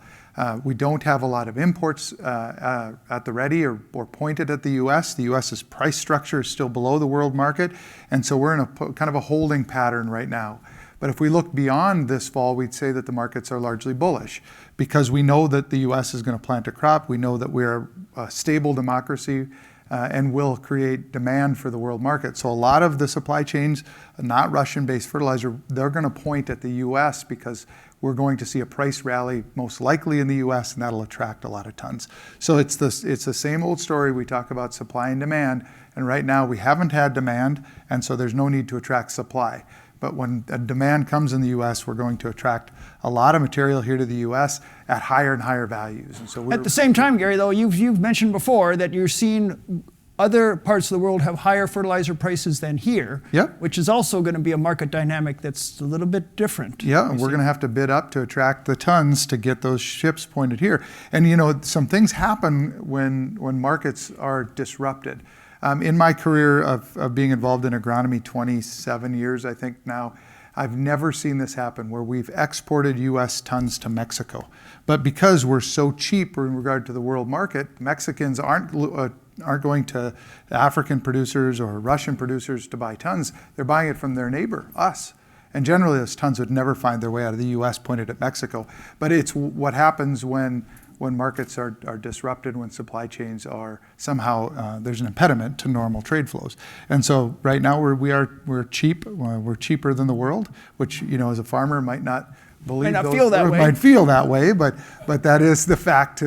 We don't have a lot of imports at the ready or pointed at the U.S. The U.S.'s price structure is still below the world market. And so we're in a kind of a holding pattern right now. But if we look beyond this fall, we'd say that the markets are largely bullish because we know that the U.S. is going to plant a crop. We know that we're a stable democracy and will create demand for the world market. So a lot of the supply chains, not Russian-based fertilizer, they're going to point at the U.S. because we're going to see a price rally most likely in the U.S. and that'll attract a lot of tons. So it's the same old story. We talk about supply and demand, and right now we haven't had demand, and so there's no need to attract supply. But when a demand comes in the U.S., we're going to attract a lot of material here to the U.S. at higher and higher values. And so at the same time, Gary, though, you've mentioned before that you're seeing other parts of the world have higher fertilizer prices than here, which is also going to be a market dynamic that's a little bit different. Yeah, and we're going to have to bid up to attract the tons to get those ships pointed here. And some things happen when markets are disrupted. In my career of being involved in agronomy, 27 years, I think now, I've never seen this happen where we've exported U.S. tons to Mexico. But because we're so cheap in regard to the world market, Mexicans aren't going to African producers or Russian producers to buy tons. They're buying it from their neighbor, us. And generally, those tons would never find their way out of the U.S. pointed at Mexico. But it's what happens when markets are disrupted, when supply chains are somehow, there's an impediment to normal trade flows. And so right now we're cheap, we're cheaper than the world, which, as a farmer might not believe. Might feel that way, but that is the fact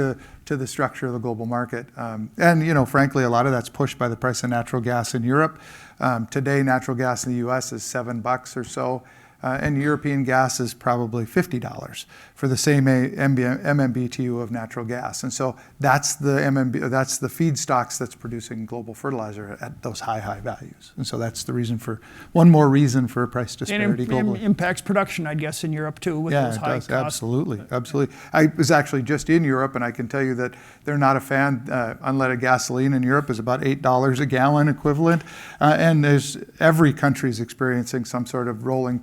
to the structure of the global market. And frankly, a lot of that's pushed by the price of natural gas in Europe. Today, natural gas in the U.S. is $7 or so. And European gas is probably $50 for the same MMBTU of natural gas. And so that's the feedstocks that's producing global fertilizer at those high values. And so that's the reason one more reason for a price disparity globally. And impacts production, I guess, in Europe too, with those high costs. Absolutely. I was actually just in Europe, and I can tell you that they're not a fan. Unleaded gasoline in Europe is about $8 a gallon equivalent. And every country is experiencing some sort of rolling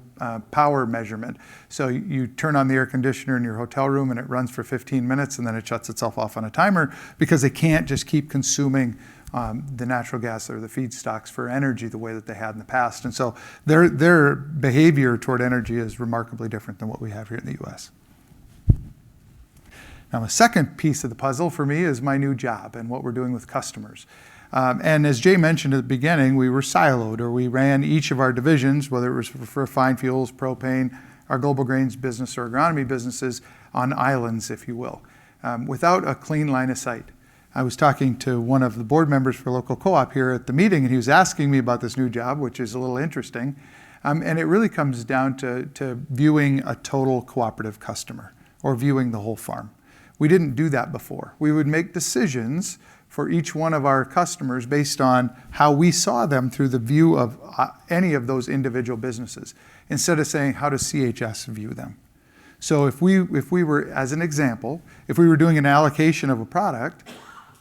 power measurement. So you turn on the air conditioner in your hotel room and it runs for 15 minutes and then it shuts itself off on a timer because they can't just keep consuming the natural gas or the feedstocks for energy the way that they had in the past. And so their behavior toward energy is remarkably different than what we have here in the US. Now, a second piece of the puzzle for me is my new job and what we're doing with customers. And as Jay mentioned at the beginning, we were siloed, or we ran each of our divisions, whether it was for refined fuels, propane, our global grains business, or agronomy businesses, on islands, if you will, without a clean line of sight. I was talking to one of the board members for local co-op here at the meeting, and he was asking me about this new job, which is a little interesting. And it really comes down to viewing a total cooperative customer, or viewing the whole farm. We didn't do that before. We would make decisions for each one of our customers based on how we saw them through the view of any of those individual businesses, instead of saying, how does CHS view them? So if we were, as an example, if we were doing an allocation of a product,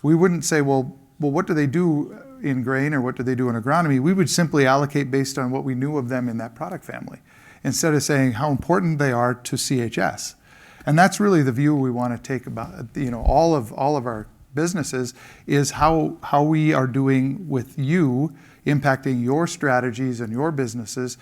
we wouldn't say, well, what do they do in grain or what do they do in agronomy? We would simply allocate based on what we knew of them in that product family, instead of saying how important they are to CHS. And that's really the view we want to take about all of our businesses, is how we are doing with you, impacting your strategies and your businesses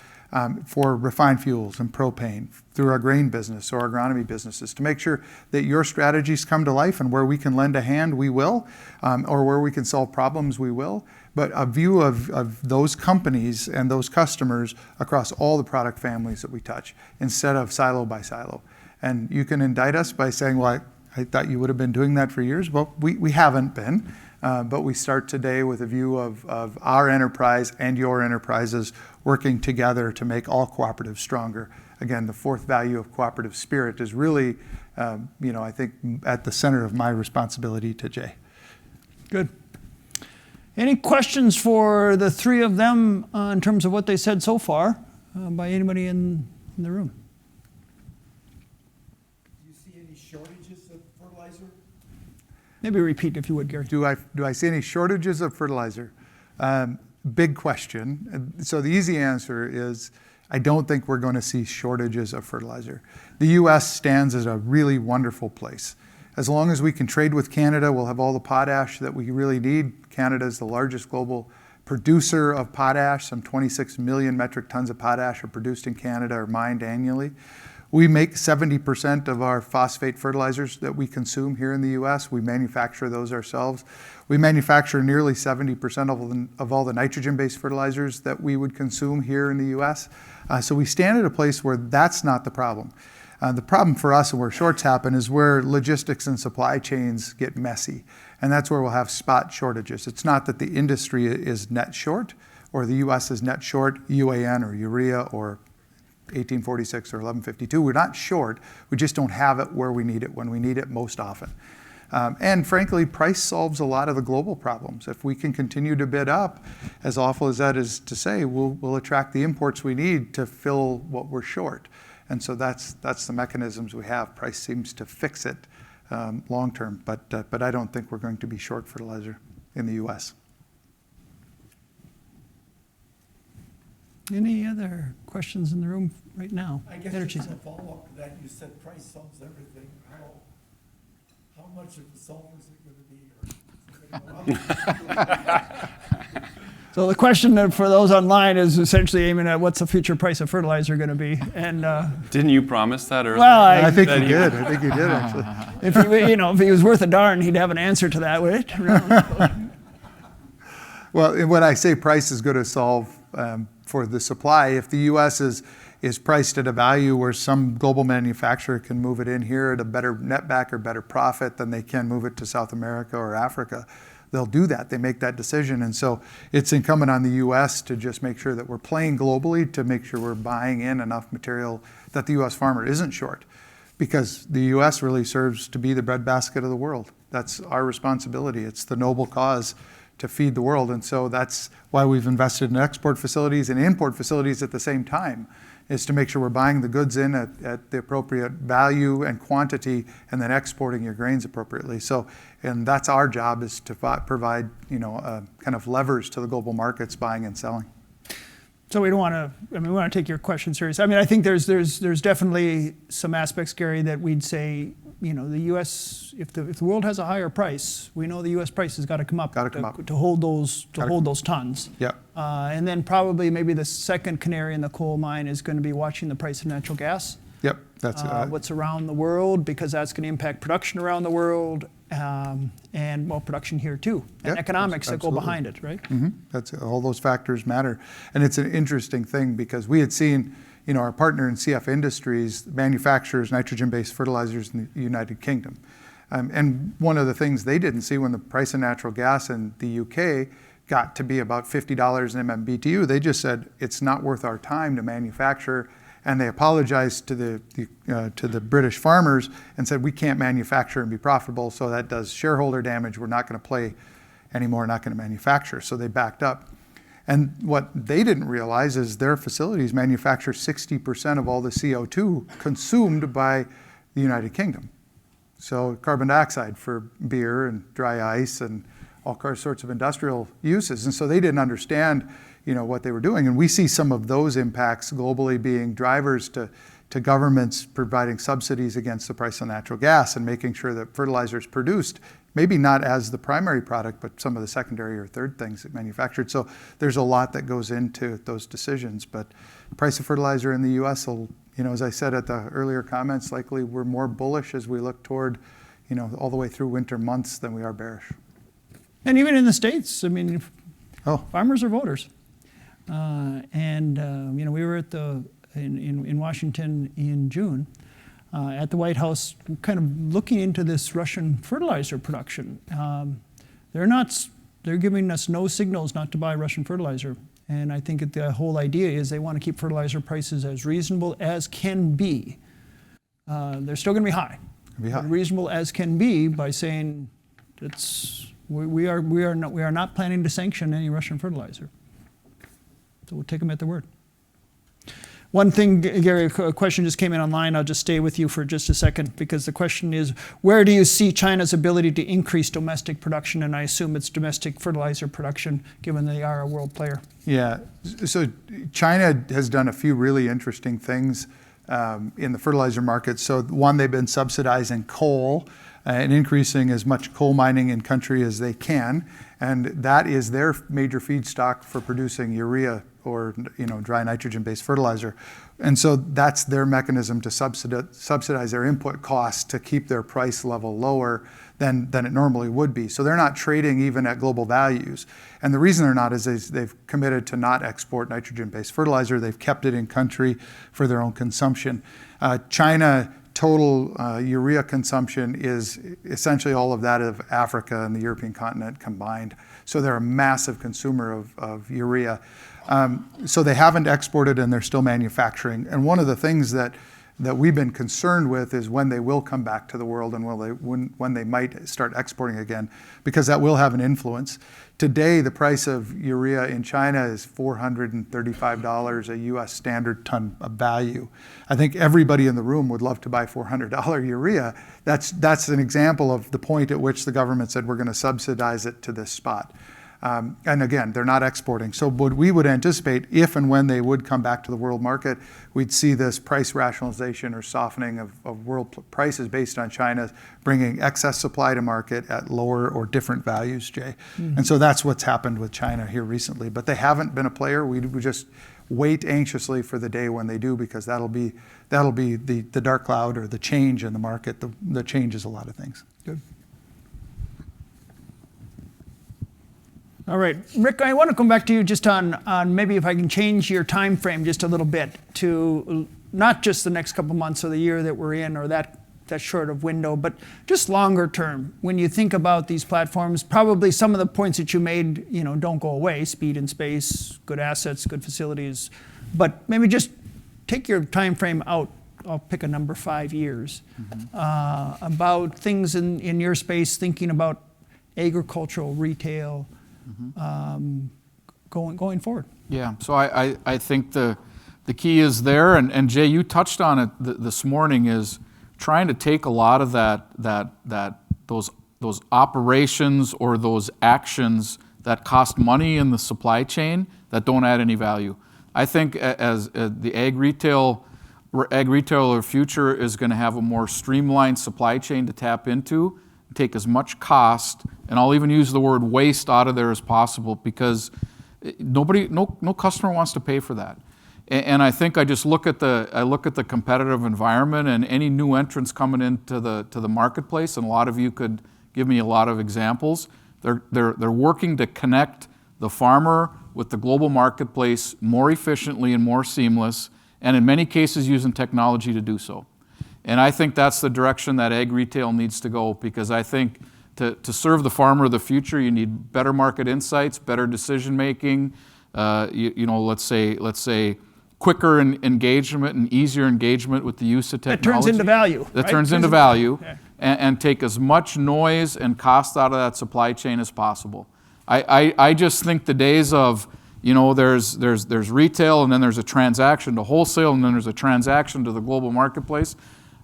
for refined fuels and propane through our grain business or agronomy businesses, to make sure that your strategies come to life, and where we can lend a hand, we will, or where we can solve problems, we will. But a view of those companies and those customers across all the product families that we touch, instead of silo by silo. And you can indict us by saying, well, I thought you would have been doing that for years. Well, we haven't been, but we start today with a view of our enterprise and your enterprises working together to make all cooperatives stronger. Again, the fourth value of cooperative spirit is really, I think, at the center of my responsibility to Jay. Good. Any questions for the three of them in terms of what they said so far by anybody in the room? Maybe repeat if you would, Gary. Do I see any shortages of fertilizer? Big question. So the easy answer is I don't think we're going to see shortages of fertilizer. The U.S. stands as a really wonderful place. As long as we can trade with Canada, we'll have all the potash that we really need. Canada is the largest global producer of potash. Some 26 million metric tons of potash are produced in Canada or mined annually. We make 70% of our phosphate fertilizers that we consume here in the U.S. We manufacture those ourselves. We manufacture nearly 70% of all the nitrogen-based fertilizers that we would consume here in the U.S. So we stand at a place where that's not the problem. The problem for us, and where shorts happen, is where logistics and supply chains get messy. And that's where we'll have spot shortages. It's not that the industry is net short, or the U.S. is net short UAN or urea or 1846 or 1152. We're not short. We just don't have it where we need it, when we need it most often. And frankly, price solves a lot of the global problems. If we can continue to bid up, as awful as that is to say, we'll attract the imports we need to fill what we're short. And so that's the mechanisms we have. Price seems to fix it long term, but I don't think we're going to be short fertilizer in the U.S. Any other questions in the room right now? I guess just a follow-up to that, you said price solves everything. How much of a solve is it going to be? So the question for those online is essentially aiming at what's the future price of fertilizer going to be? And didn't you promise that earlier? Well, I think he did. I think he did, actually. If he was worth a darn, he'd have an answer to that, would it? Well, when I say price is going to solve for the supply, if the U.S. is is priced at a value where some global manufacturer can move it in here at a better netback or better profit than they can move it to South America or Africa, they'll do that. They make that decision. And so it's incumbent on the U.S. to just make sure that we're playing globally, to make sure we're buying in enough material that the U.S. farmer isn't short, because the U.S. really serves to be the breadbasket of the world. That's our responsibility. It's the noble cause to feed the world. And so that's why we've invested in export facilities and import facilities at the same time, is to make sure we're buying the goods in at the appropriate value and quantity, and then exporting your grains appropriately. So, and that's our job, is to provide, kind of levers to the global markets, buying and selling. So we don't want to, we want to take your question serious. I think there's definitely some aspects, Gary, that we'd say, the U.S., if the world has a higher price, we know the U.S. price has got to come up to hold those tons. Yeah. And then probably maybe the second canary in the coal mine is going to be watching the price of natural gas. Yep, that's what's around the world, because that's going to impact production around the world, and production here too, and economics that go behind it, right? Mm-hmm. That's all those factors matter, and it's an interesting thing because we had seen, our partner in CF Industries manufactures nitrogen-based fertilizers in the United Kingdom, and one of the things they didn't see when the price of natural gas in the UK got to be about $50 an MMBTU, they just said it's not worth our time to manufacture. And they apologized to the British farmers and said, we can't manufacture and be profitable, so that does shareholder damage. We're not going to play anymore, not going to manufacture. So they backed up. And what they didn't realize is their facilities manufacture 60% of all the CO2 consumed by the United Kingdom. So carbon dioxide for beer and dry ice and all sorts of industrial uses. And so they didn't understand what they were doing. And we see some of those impacts globally being drivers to governments providing subsidies against the price of natural gas and making sure that fertilizer is produced, maybe not as the primary product, but some of the secondary or third things that manufactured. So there's a lot that goes into those decisions. But the price of fertilizer in the U.S. will, as I said at the earlier comments, likely we're more bullish as we look toward, all the way through winter months than we are bearish. And even in the States, farmers are voters. We were at in Washington in June at the White House, kind of looking into this Russian fertilizer production. They're giving us no signals not to buy Russian fertilizer. And I think that the whole idea is they want to keep fertilizer prices as reasonable as can be. They're still going to be high. But reasonable as can be by saying we are not planning to sanction any Russian fertilizer. So we'll take them at their word. One thing, Gary, a question just came in online. I'll just stay with you for just a second, because the question is, where do you see China's ability to increase domestic production? And I assume it's domestic fertilizer production, given they are a world player. Yeah, so China has done a few really interesting things in the fertilizer market. So one, they've been subsidizing coal and increasing as much coal mining in country as they can. And that is their major feedstock for producing urea or dry nitrogen-based fertilizer. And so that's their mechanism to subsidize their input costs to keep their price level lower than it normally would be. So they're not trading even at global values. And the reason they're not is they've committed to not export nitrogen-based fertilizer. They've kept it in country for their own consumption. China total urea consumption is essentially all of that of Africa and the European continent combined. So they're a massive consumer of urea. So they haven't exported and they're still manufacturing. And one of the things that we've been concerned with is when they will come back to the world and when they might start exporting again, because that will have an influence. Today, the price of urea in China is $435 a U.S. standard ton of value. I think everybody in the room would love to buy $400 urea. That's an example of the point at which the government said we're going to subsidize it to this spot. And again, they're not exporting. So what we would anticipate, if and when they would come back to the world market, we'd see this price rationalization or softening of world prices based on China bringing excess supply to market at lower or different values, Jay. Mm-hmm. And so that's what's happened with China here recently. But they haven't been a player. We just wait anxiously for the day when they do, because that'll be the dark cloud or the change in the market. The change is a lot of things. Good. All right, Rick, I want to come back to you just on maybe if I can change your time frame just a little bit to not just the next couple months or the year that we're in or that short of window, but just longer term. When you think about these platforms, probably some of the points that you made, don't go away. Speed and space, good assets, good facilities, but maybe just take your time frame out. I'll pick a number, 5 years, about things in your space, thinking about agricultural, retail, going forward. Yeah, so I think the key is there, and Jay, you touched on it this morning, is trying to take a lot of those operations or those actions that cost money in the supply chain that don't add any value. I think as the ag retailer future is going to have a more streamlined supply chain to tap into, take as much cost, and I'll even use the word waste out of there as possible, because no customer wants to pay for that. And I think I just look at the competitive environment and any new entrants coming into the marketplace, and a lot of you could give me a lot of examples. They're working to connect the farmer with the global marketplace more efficiently and more seamless, and in many cases using technology to do so. And I think that's the direction that ag retail needs to go, because I think to serve the farmer of the future, you need better market insights, better decision making, let's say quicker engagement and easier engagement with the use of technology. That turns into value. That turns into value, and take as much noise and cost out of that supply chain as possible. I just think the days of, there's retail, and then there's a transaction to wholesale, and then there's a transaction to the global marketplace.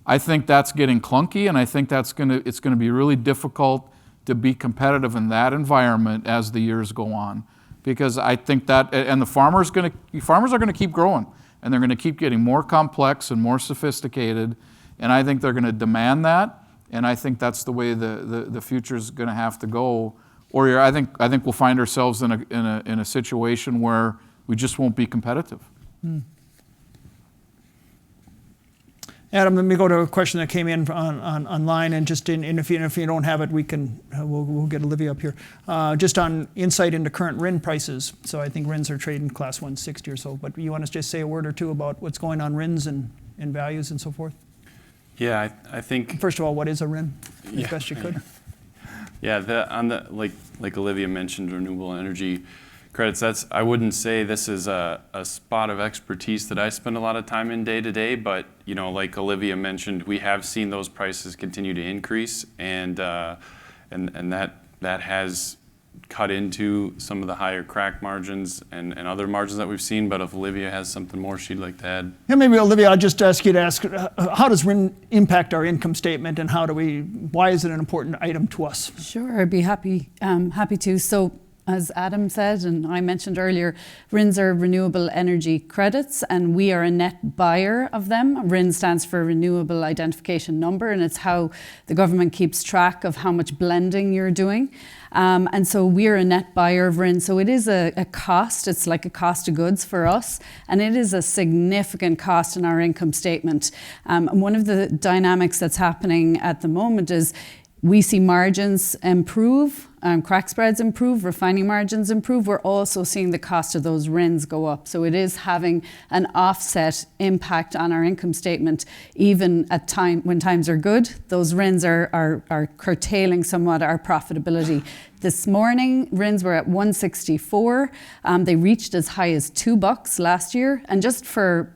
I think that's getting clunky, and I think it's going to be really difficult to be competitive in that environment as the years go on, because I think that, and the farmers are going to keep growing, and they're going to keep getting more complex and more sophisticated, and I think they're going to demand that, and I think that's the way the future is going to have to go. Or I think we'll find ourselves in a situation where we just won't be competitive. Adam, let me go to a question that came in online, and just if you don't have it, we'll get Olivia up here. Just on insight into current RIN prices. So I think RINs are trading class 160 or so, but you want to just say a word or two about what's going on RINs and values and so forth? Yeah, I think. First of all, what is a RIN, as best you could? Yeah, like Olivia mentioned, renewable energy credits, I wouldn't say this is a spot of expertise that I spend a lot of time in day to day, but like Olivia mentioned, we have seen those prices continue to increase, and that has cut into some of the higher crack margins and other margins that we've seen. But if Olivia has something more she'd like to add. Yeah, maybe Olivia, I'll just ask you to ask, how does RIN impact our income statement, and why is it an important item to us? Sure, I'd be happy to. So, as Adam said, and I mentioned earlier, RINs are renewable energy credits, and we are a net buyer of them. RIN stands for Renewable Identification Number, and it's how the government keeps track of how much blending you're doing. And so we're a net buyer of RIN. So it is a cost. It's like a cost of goods for us, and it is a significant cost in our income statement. And one of the dynamics that's happening at the moment is we see margins improve, crack spreads improve, refining margins improve. We're also seeing the cost of those RINs go up. So it is having an offset impact on our income statement, even at when times are good. Those RINs are curtailing somewhat our profitability. This morning, RINs were at 164. They reached as high as $2 last year. And just for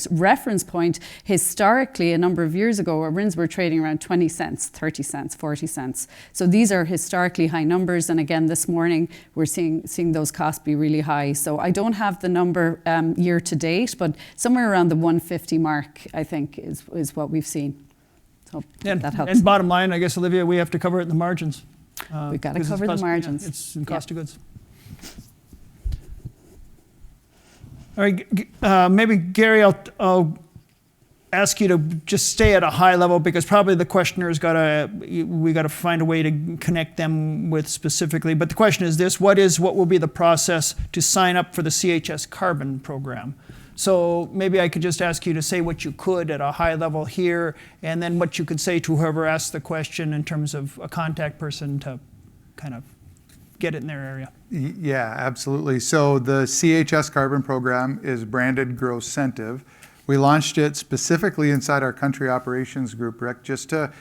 reference point, historically, a number of years ago, our RINs were trading around 20 cents, 30 cents, 40 cents. So these are historically high numbers. And again, this morning, we're seeing those costs be really high. So I don't have the number year to date, but somewhere around the 150 mark, I think, is what we've seen. So that helps. And bottom line, I guess, Olivia, we have to cover it in the margins. We've got to cover the margins. Yeah, it's in cost of goods. All right, maybe Gary, I'll ask you to just stay at a high level, because probably the questioner's we got to find a way to connect them with specifically. But the question is this: what will be the process to sign up for the CHS Carbon program? So maybe I could just ask you to say what you could at a high level here, and then what you could say to whoever asked the question in terms of a contact person to kind of get it in their area. Yeah, absolutely. So the CHS carbon program is branded Growcentive. We launched it specifically inside our country operations group, Rick, just to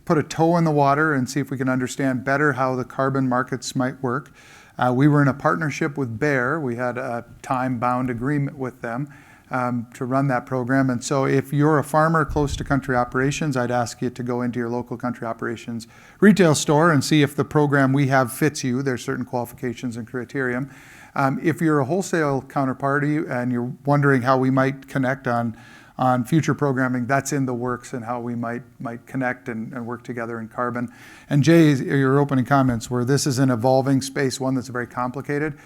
put a toe in the water and see if we can understand better how the carbon markets might work. We were in a partnership with Bayer. We had a time-bound agreement with them to run that program. And so if you're a farmer close to country operations, I'd ask you to go into your local country operations retail store and see if the program we have fits you. There's certain qualifications and criterion. If you're a wholesale counterparty and you're wondering how we might connect on future programming, that's in the works, and how we might connect and work together in carbon. And Jay, your opening comments were this is an evolving space, one that's very complicated.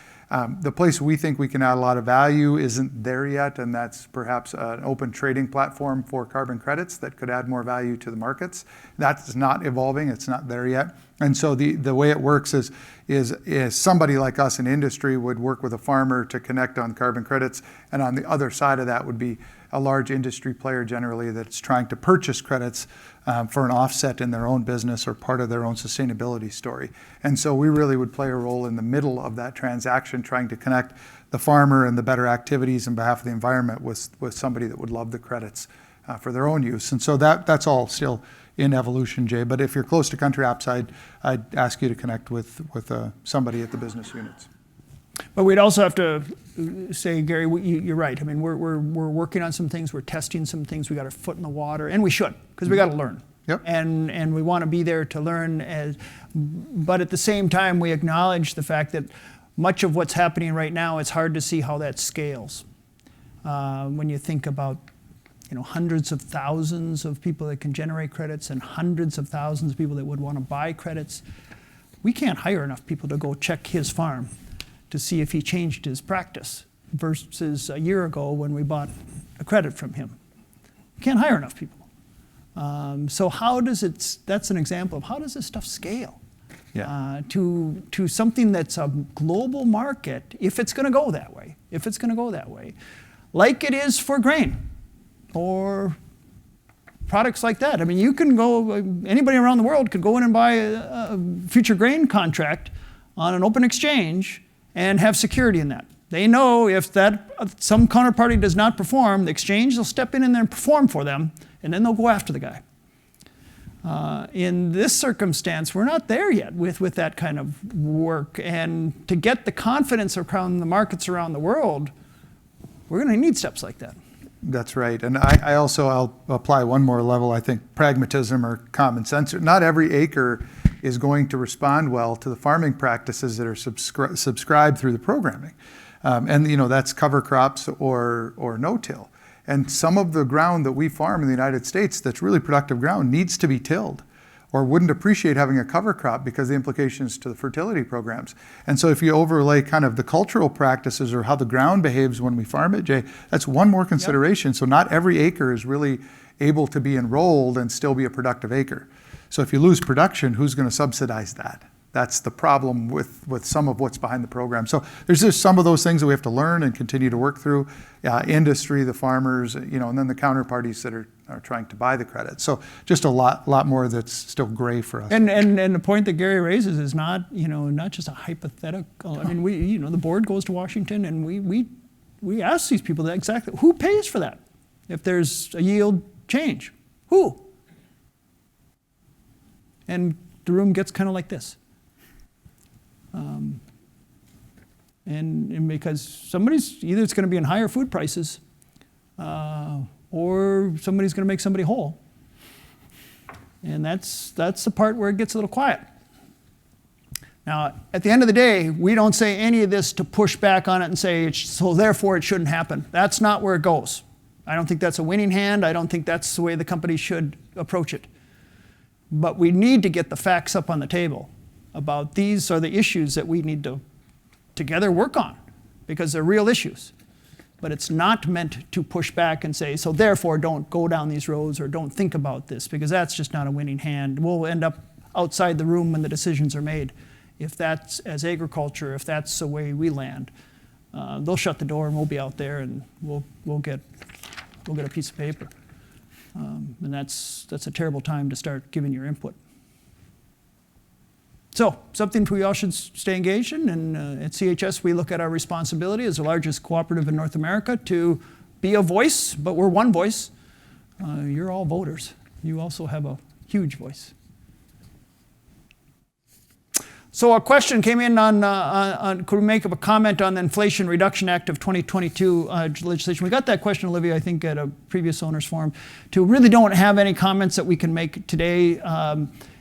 The place we think we can add a lot of value isn't there yet, and that's perhaps an open trading platform for carbon credits that could add more value to the markets. That's not evolving, it's not there yet. And so the way it works is somebody like us in industry would work with a farmer to connect on carbon credits, and on the other side of that would be a large industry player generally that's trying to purchase credits for an offset in their own business or part of their own sustainability story. And so we really would play a role in the middle of that transaction, trying to connect the farmer and the better activities on behalf of the environment with somebody that would love the credits for their own use. And so that's all still in evolution, Jay. But if you're close to country ops, I'd ask you to connect with somebody at the business units. But we'd also have to say, Gary, you're right. I mean, we're working on some things. We're testing some things. We got our foot in the water, and we should, because we got to learn. Yep. And we want to be there to learn. But at the same time, we acknowledge the fact that much of what's happening right now, it's hard to see how that scales. When you think about hundreds of thousands of people that can generate credits and hundreds of thousands of people that would want to buy credits, we can't hire enough people to go check his farm to see if he changed his practice versus a year ago when we bought a credit from him. We can't hire enough people. So that's an example of how does this stuff scale? Yeah. To something that's a global market, if it's going to go that way, like it is for grain or products like that. I mean, you can go, anybody around the world could go in and buy a future grain contract on an open exchange and have security in that. They know if some counterparty does not perform, the exchange will step in there and perform for them, and then they'll go after the guy. In this circumstance, we're not there yet with that kind of work. And to get the confidence around the markets around the world, we're going to need steps like that. That's right. And I'll apply one more level, I think, pragmatism or common sense. Not every acre is going to respond well to the farming practices that are subscribed through the programming. And that's cover crops or no-till. And some of the ground that we farm in the United States that's really productive ground needs to be tilled, or wouldn't appreciate having a cover crop because of the implications to the fertility programs. And so if you overlay kind of the cultural practices or how the ground behaves when we farm it, Jay, that's one more consideration. Yep. So not every acre is really able to be enrolled and still be a productive acre. So if you lose production, who's going to subsidize that? That's the problem with some of what's behind the program. So there's just some of those things that we have to learn and continue to work through. Industry, the farmers, and then the counterparties that are trying to buy the credit. So just a lot more that's still gray for us. And the point that Gary raises is not just a hypothetical. I mean, the board goes to Washington and we ask these people that exactly who pays for that if there's a yield change. Who? And the room gets kind of like this. And because somebody's either it's going to be in higher food prices or somebody's going to make somebody whole. And that's the part where it gets a little quiet. Now, at the end of the day, we don't say any of this to push back on it and say, so therefore it shouldn't happen. That's not where it goes. I don't think that's a winning hand. I don't think that's the way the company should approach it. But we need to get the facts up on the table about these are the issues that we need to together work on because they're real issues. But it's not meant to push back and say, so therefore don't go down these roads or don't think about this, because that's just not a winning hand. We'll end up outside the room when the decisions are made. If that's as agriculture, if that's the way we land, they'll shut the door and we'll be out there and we'll get a piece of paper. And that's a terrible time to start giving your input. So something we all should stay engaged in, and at CHS we look at our responsibility as the largest cooperative in North America to be a voice, but we're one voice. You're all voters. You also have a huge voice. So a question came in on could we make a comment on the Inflation Reduction Act of 2022 legislation. We got that question, Olivia, I think at a previous owners forum, too. Really don't have any comments that we can make today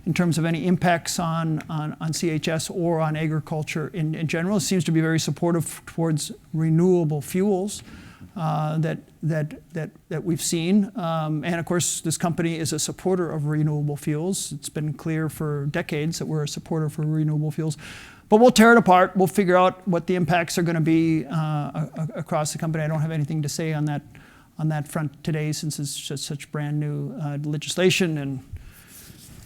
in terms of any impacts on CHS or on agriculture in general. It seems to be very supportive towards renewable fuels that we've seen. And of course, this company is a supporter of renewable fuels. It's been clear for decades that we're a supporter for renewable fuels. But we'll tear it apart. We'll figure out what the impacts are going to be across the company. I don't have anything to say on that front today, since it's just such brand new legislation, and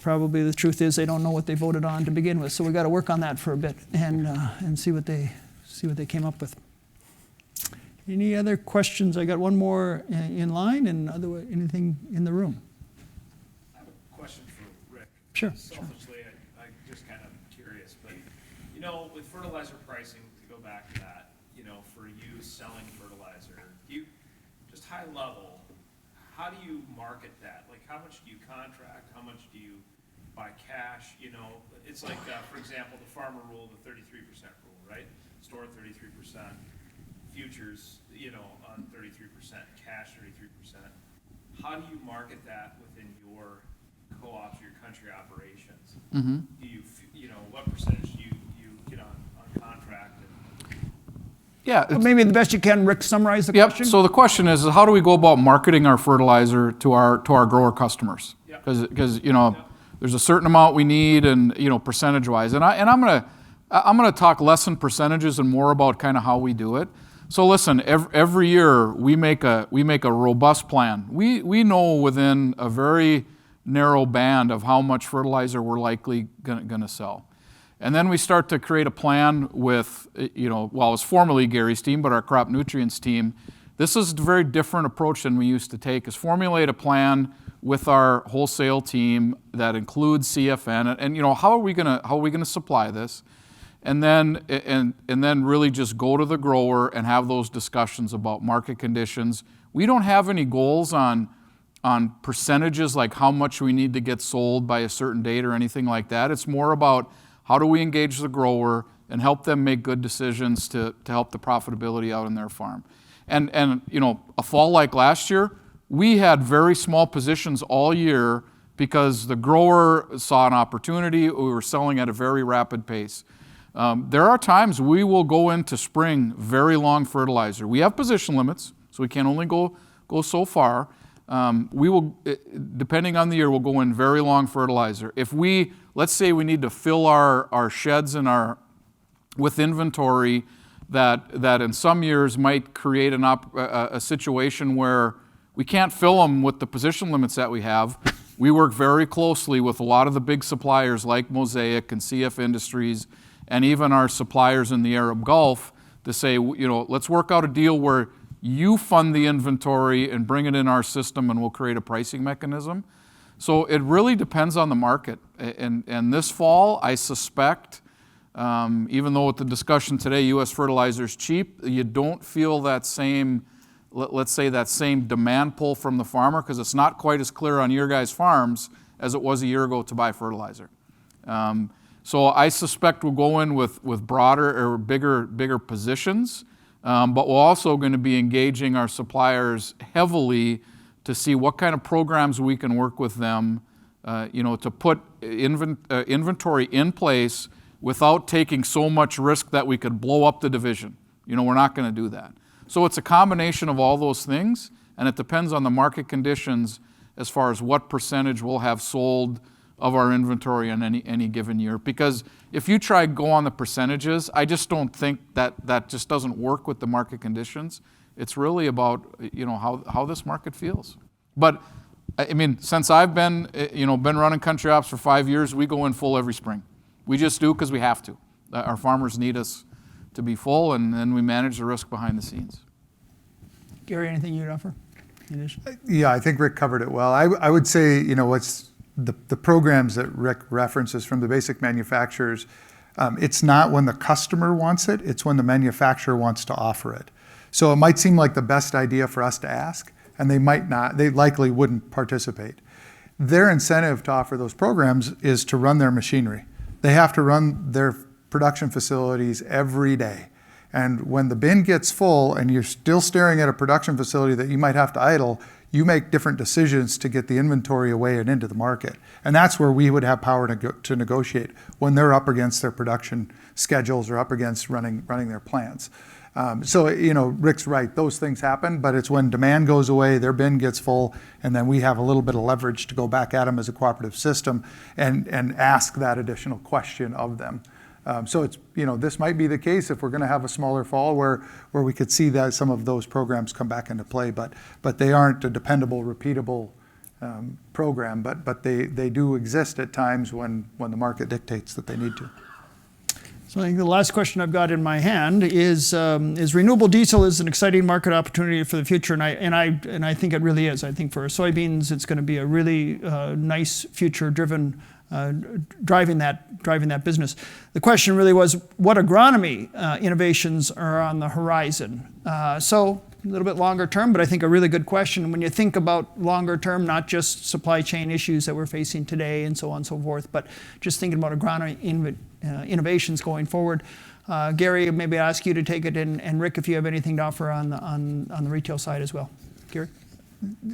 probably the truth is they don't know what they voted on to begin with. So we got to work on that for a bit and see what they came up with. Any other questions? I got one more in line, and otherwise, anything in the room? I have a question for Rick. Sure. Selfishly, I'm just kind of curious, but you know, with fertilizer pricing, to go back to that, you know, for you selling fertilizer, just high level, how do you market that? Like, how much do you contract? How much do you buy cash? You know, it's like, for example, the farmer rule, the 33% rule, right? Store 33%. Futures, you know, on 33%, cash 33%. How do you market that within your co-ops, your country operations? Mm-hmm. Do you know, what percentage do you get on contract? Yeah. Well, maybe the best you can, Rick, summarize the question. So the question is how do we go about marketing our fertilizer to our grower customers? Because you know, there's a certain amount we need, and you know, percentage-wise. And I'm gonna talk less in percentages and more about kind of how we do it. So listen, every year we make a robust plan. We know within a very narrow band of how much fertilizer we're likely gonna sell. And then we start to create a plan with, you know, well, it was formerly Gary's team, but our crop nutrients team. This is a very different approach than we used to take, is formulate a plan with our wholesale team that includes CFN, and you know, how are we gonna supply this? And then really just go to the grower and have those discussions about market conditions. We don't have any goals on percentages, like how much we need to get sold by a certain date or anything like that. It's more about how do we engage the grower and help them make good decisions to help the profitability out in their farm. And you know, a fall like last year, we had very small positions all year because the grower saw an opportunity. We were selling at a very rapid pace. There are times we will go into spring very long fertilizer. We have position limits, so we can only go so far. We will, depending on the year, we'll go in very long fertilizer. If let's say we need to fill our sheds with inventory that in some years might create a situation where we can't fill them with the position limits that we have. We work very closely with a lot of the big suppliers like Mosaic and CF Industries, and even our suppliers in the Arab Gulf, to say, you know, let's work out a deal where you fund the inventory and bring it in our system, and we'll create a pricing mechanism. So it really depends on the market. And this fall, I suspect, even though with the discussion today, U.S. fertilizer is cheap, you don't feel that same, let's say that same demand pull from the farmer, because it's not quite as clear on your guys' farms as it was a year ago to buy fertilizer. So I suspect we'll go in with broader or bigger positions, but we're also going to be engaging our suppliers heavily to see what kind of programs we can work with them, you know, to put inventory in place without taking so much risk that we could blow up the division. You know, we're not going to do that. So it's a combination of all those things, and it depends on the market conditions as far as what percentage we'll have sold of our inventory in any given year. Because if you try to go on the percentages, I just don't think that just doesn't work with the market conditions. It's really about, you know, how this market feels. But I mean, since I've been running country ops for 5 years, we go in full every spring. We just do because we have to. Our farmers need us to be full, and then we manage the risk behind the scenes. Gary, anything you'd offer? Yeah, I think Rick covered it well. I would say, you know, what's the programs that Rick references from the basic manufacturers, it's not when the customer wants it, it's when the manufacturer wants to offer it. So it might seem like the best idea for us to ask, and they likely wouldn't participate. Their incentive to offer those programs is to run their machinery. They have to run their production facilities every day. And when the bin gets full and you're still staring at a production facility that you might have to idle, you make different decisions to get the inventory away and into the market. And that's where we would have power to negotiate when they're up against their production schedules or up against running their plants. So, Rick's right, those things happen, but it's when demand goes away, their bin gets full, and then we have a little bit of leverage to go back at them as a cooperative system and ask that additional question of them. So it's, this might be the case if we're going to have a smaller fall where we could see that some of those programs come back into play, but they aren't a dependable, repeatable program, but they do exist at times when the market dictates that they need to. So I think the last question I've got in my hand is renewable diesel is an exciting market opportunity for the future, and I think it really is. I think for soybeans, it's going to be a really nice future-driven driving that business. The question really was, what agronomy innovations are on the horizon? So a little bit longer term, but I think a really good question. When you think about longer term, not just supply chain issues that we're facing today and so on and so forth, but just thinking about agronomy innovations going forward. Gary, maybe I'll ask you to take it, and Rick, if you have anything to offer on the retail side as well. Gary?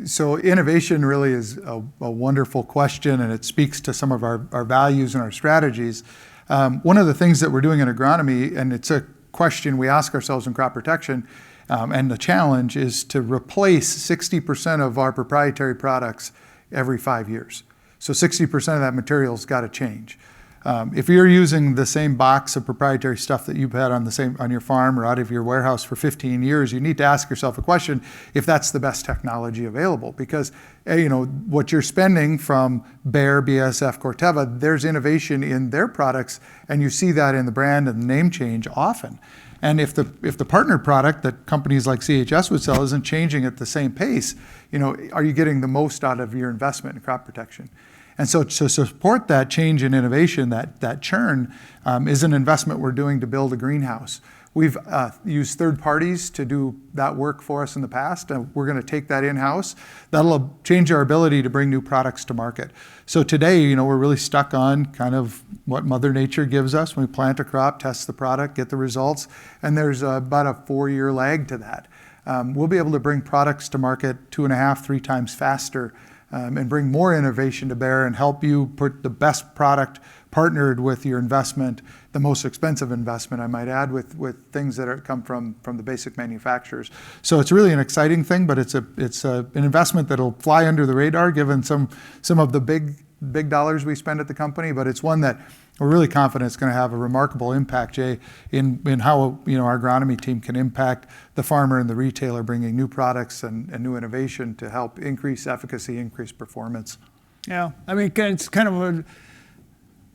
So innovation really is a wonderful question, and it speaks to some of our values and our strategies. One of the things that we're doing in agronomy, and it's a question we ask ourselves in crop protection, and the challenge is to replace 60% of our proprietary products every 5 years. So 60% of that material's got to change. If you're using the same box of proprietary stuff that you've had on your farm or out of your warehouse for 15 years, you need to ask yourself a question if that's the best technology available. Because what you're spending from Bayer, BASF, Corteva, there's innovation in their products, and you see that in the brand and the name change often. And if the partner product that companies like CHS would sell isn't changing at the same pace, are you getting the most out of your investment in crop protection? And so to support that change in innovation, that churn, is an investment we're doing to build a greenhouse. We've used third parties to do that work for us in the past, and we're going to take that in-house. That'll change our ability to bring new products to market. So today, we're really stuck on kind of what Mother Nature gives us. When we plant a crop, test the product, get the results, and there's about a 4-year lag to that. We'll be able to bring products to market 2.5, 3 times faster, and bring more innovation to bear and help you put the best product partnered with your investment, the most expensive investment, I might add, with things that come from the basic manufacturers. So it's really an exciting thing, but it's an investment that'll fly under the radar given some of the big dollars we spend at the company, but it's one that we're really confident it's going to have a remarkable impact, Jay, in how our agronomy team can impact the farmer and the retailer, bringing new products and new innovation to help increase efficacy, increase performance. Yeah, I mean, it's kind of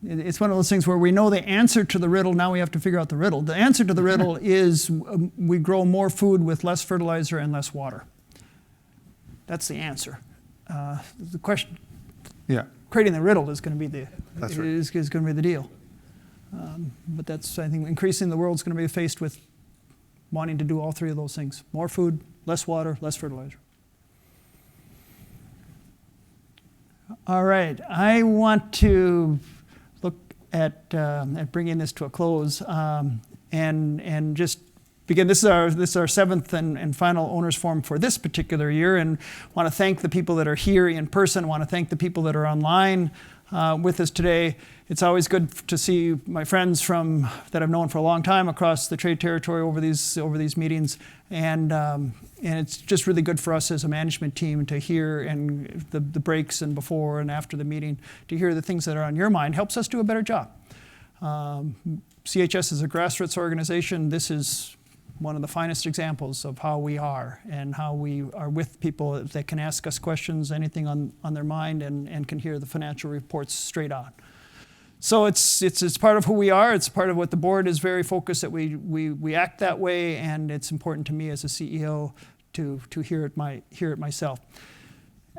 it's one of those things where we know the answer to the riddle, now we have to figure out the riddle. The answer to the riddle is we grow more food with less fertilizer and less water. That's the answer. The question, creating the riddle is going to be is going to be the deal. But that's, I think, increasing the world's going to be faced with wanting to do all 3 of those things: more food, less water, less fertilizer. All right, I want to look at bringing this to a close and just begin. This is our 7th and final Owners Forum for this particular year, and want to thank the people that are here in person. Want to thank the people that are online with us today. It's always good to see my friends that I've known for a long time across the trade territory over these meetings, and it's just really good for us as a management team to hear, and the breaks and before and after the meeting, to hear the things that are on your mind. Helps us do a better job. CHS is a grassroots organization. This is one of the finest examples of how we are and how we are with people that can ask us questions, anything on their mind, and can hear the financial reports straight on. So it's part of who we are. It's part of what the board is very focused that we act that way, and it's important to me as a CEO to hear it myself.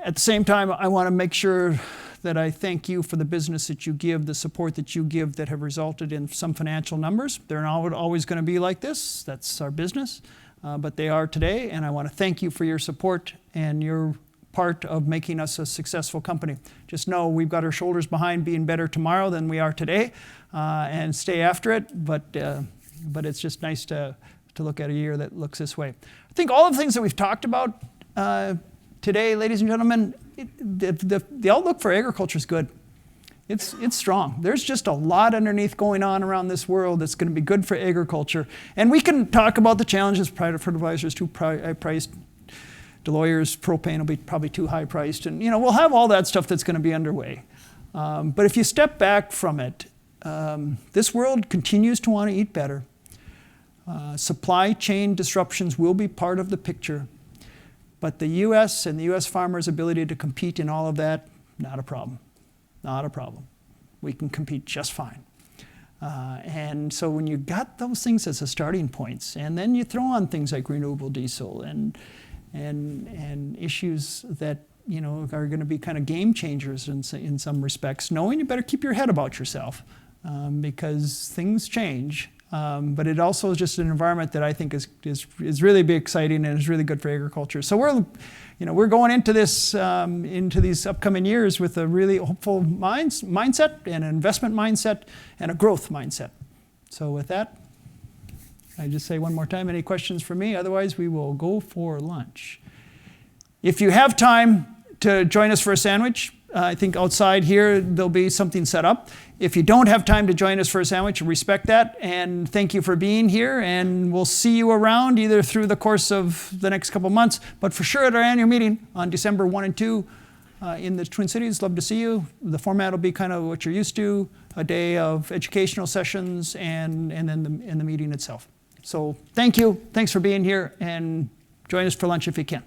At the same time, I want to make sure that I thank you for the business that you give, the support that you give that have resulted in some financial numbers. They're not always going to be like this. That's our business. But they are today, and I want to thank you for your support and your part of making us a successful company. Just know we've got our shoulders behind being better tomorrow than we are today, and stay after it. But it's just nice to look at a year that looks this way. I think all the things that we've talked about today, ladies and gentlemen, the outlook for agriculture is good. It's strong. There's just a lot underneath going on around this world that's going to be good for agriculture. And we can talk about the challenges. Private fertilizer is too high priced. Deloyer's propane will be probably too high priced. And we'll have all that stuff that's going to be underway. But if you step back from it, this world continues to want to eat better. Supply chain disruptions will be part of the picture. But the U.S. and the U.S. farmers' ability to compete in all of that, not a problem. Not a problem. We can compete just fine. And so when you got those things as a starting points, and then you throw on things like renewable diesel and issues that are going to be kind of game changers in some respects, knowing you better keep your head about yourself because things change. But it also is just an environment that I think is really big, exciting, and is really good for agriculture. So we're going into this into these upcoming years with a really hopeful mindset, and an investment mindset, and a growth mindset. So with that, I just say one more time, any questions for me? Otherwise, we will go for lunch. If you have time to join us for a sandwich, I think outside here there'll be something set up. If you don't have time to join us for a sandwich, respect that, and thank you for being here, and we'll see you around either through the course of the next couple months, but for sure at our annual meeting on December 1 and 2 in the Twin Cities. Love to see you. The format will be kind of what you're used to, a day of educational sessions and then the meeting itself. So thank you. Thanks for being here, and join us for lunch if you can.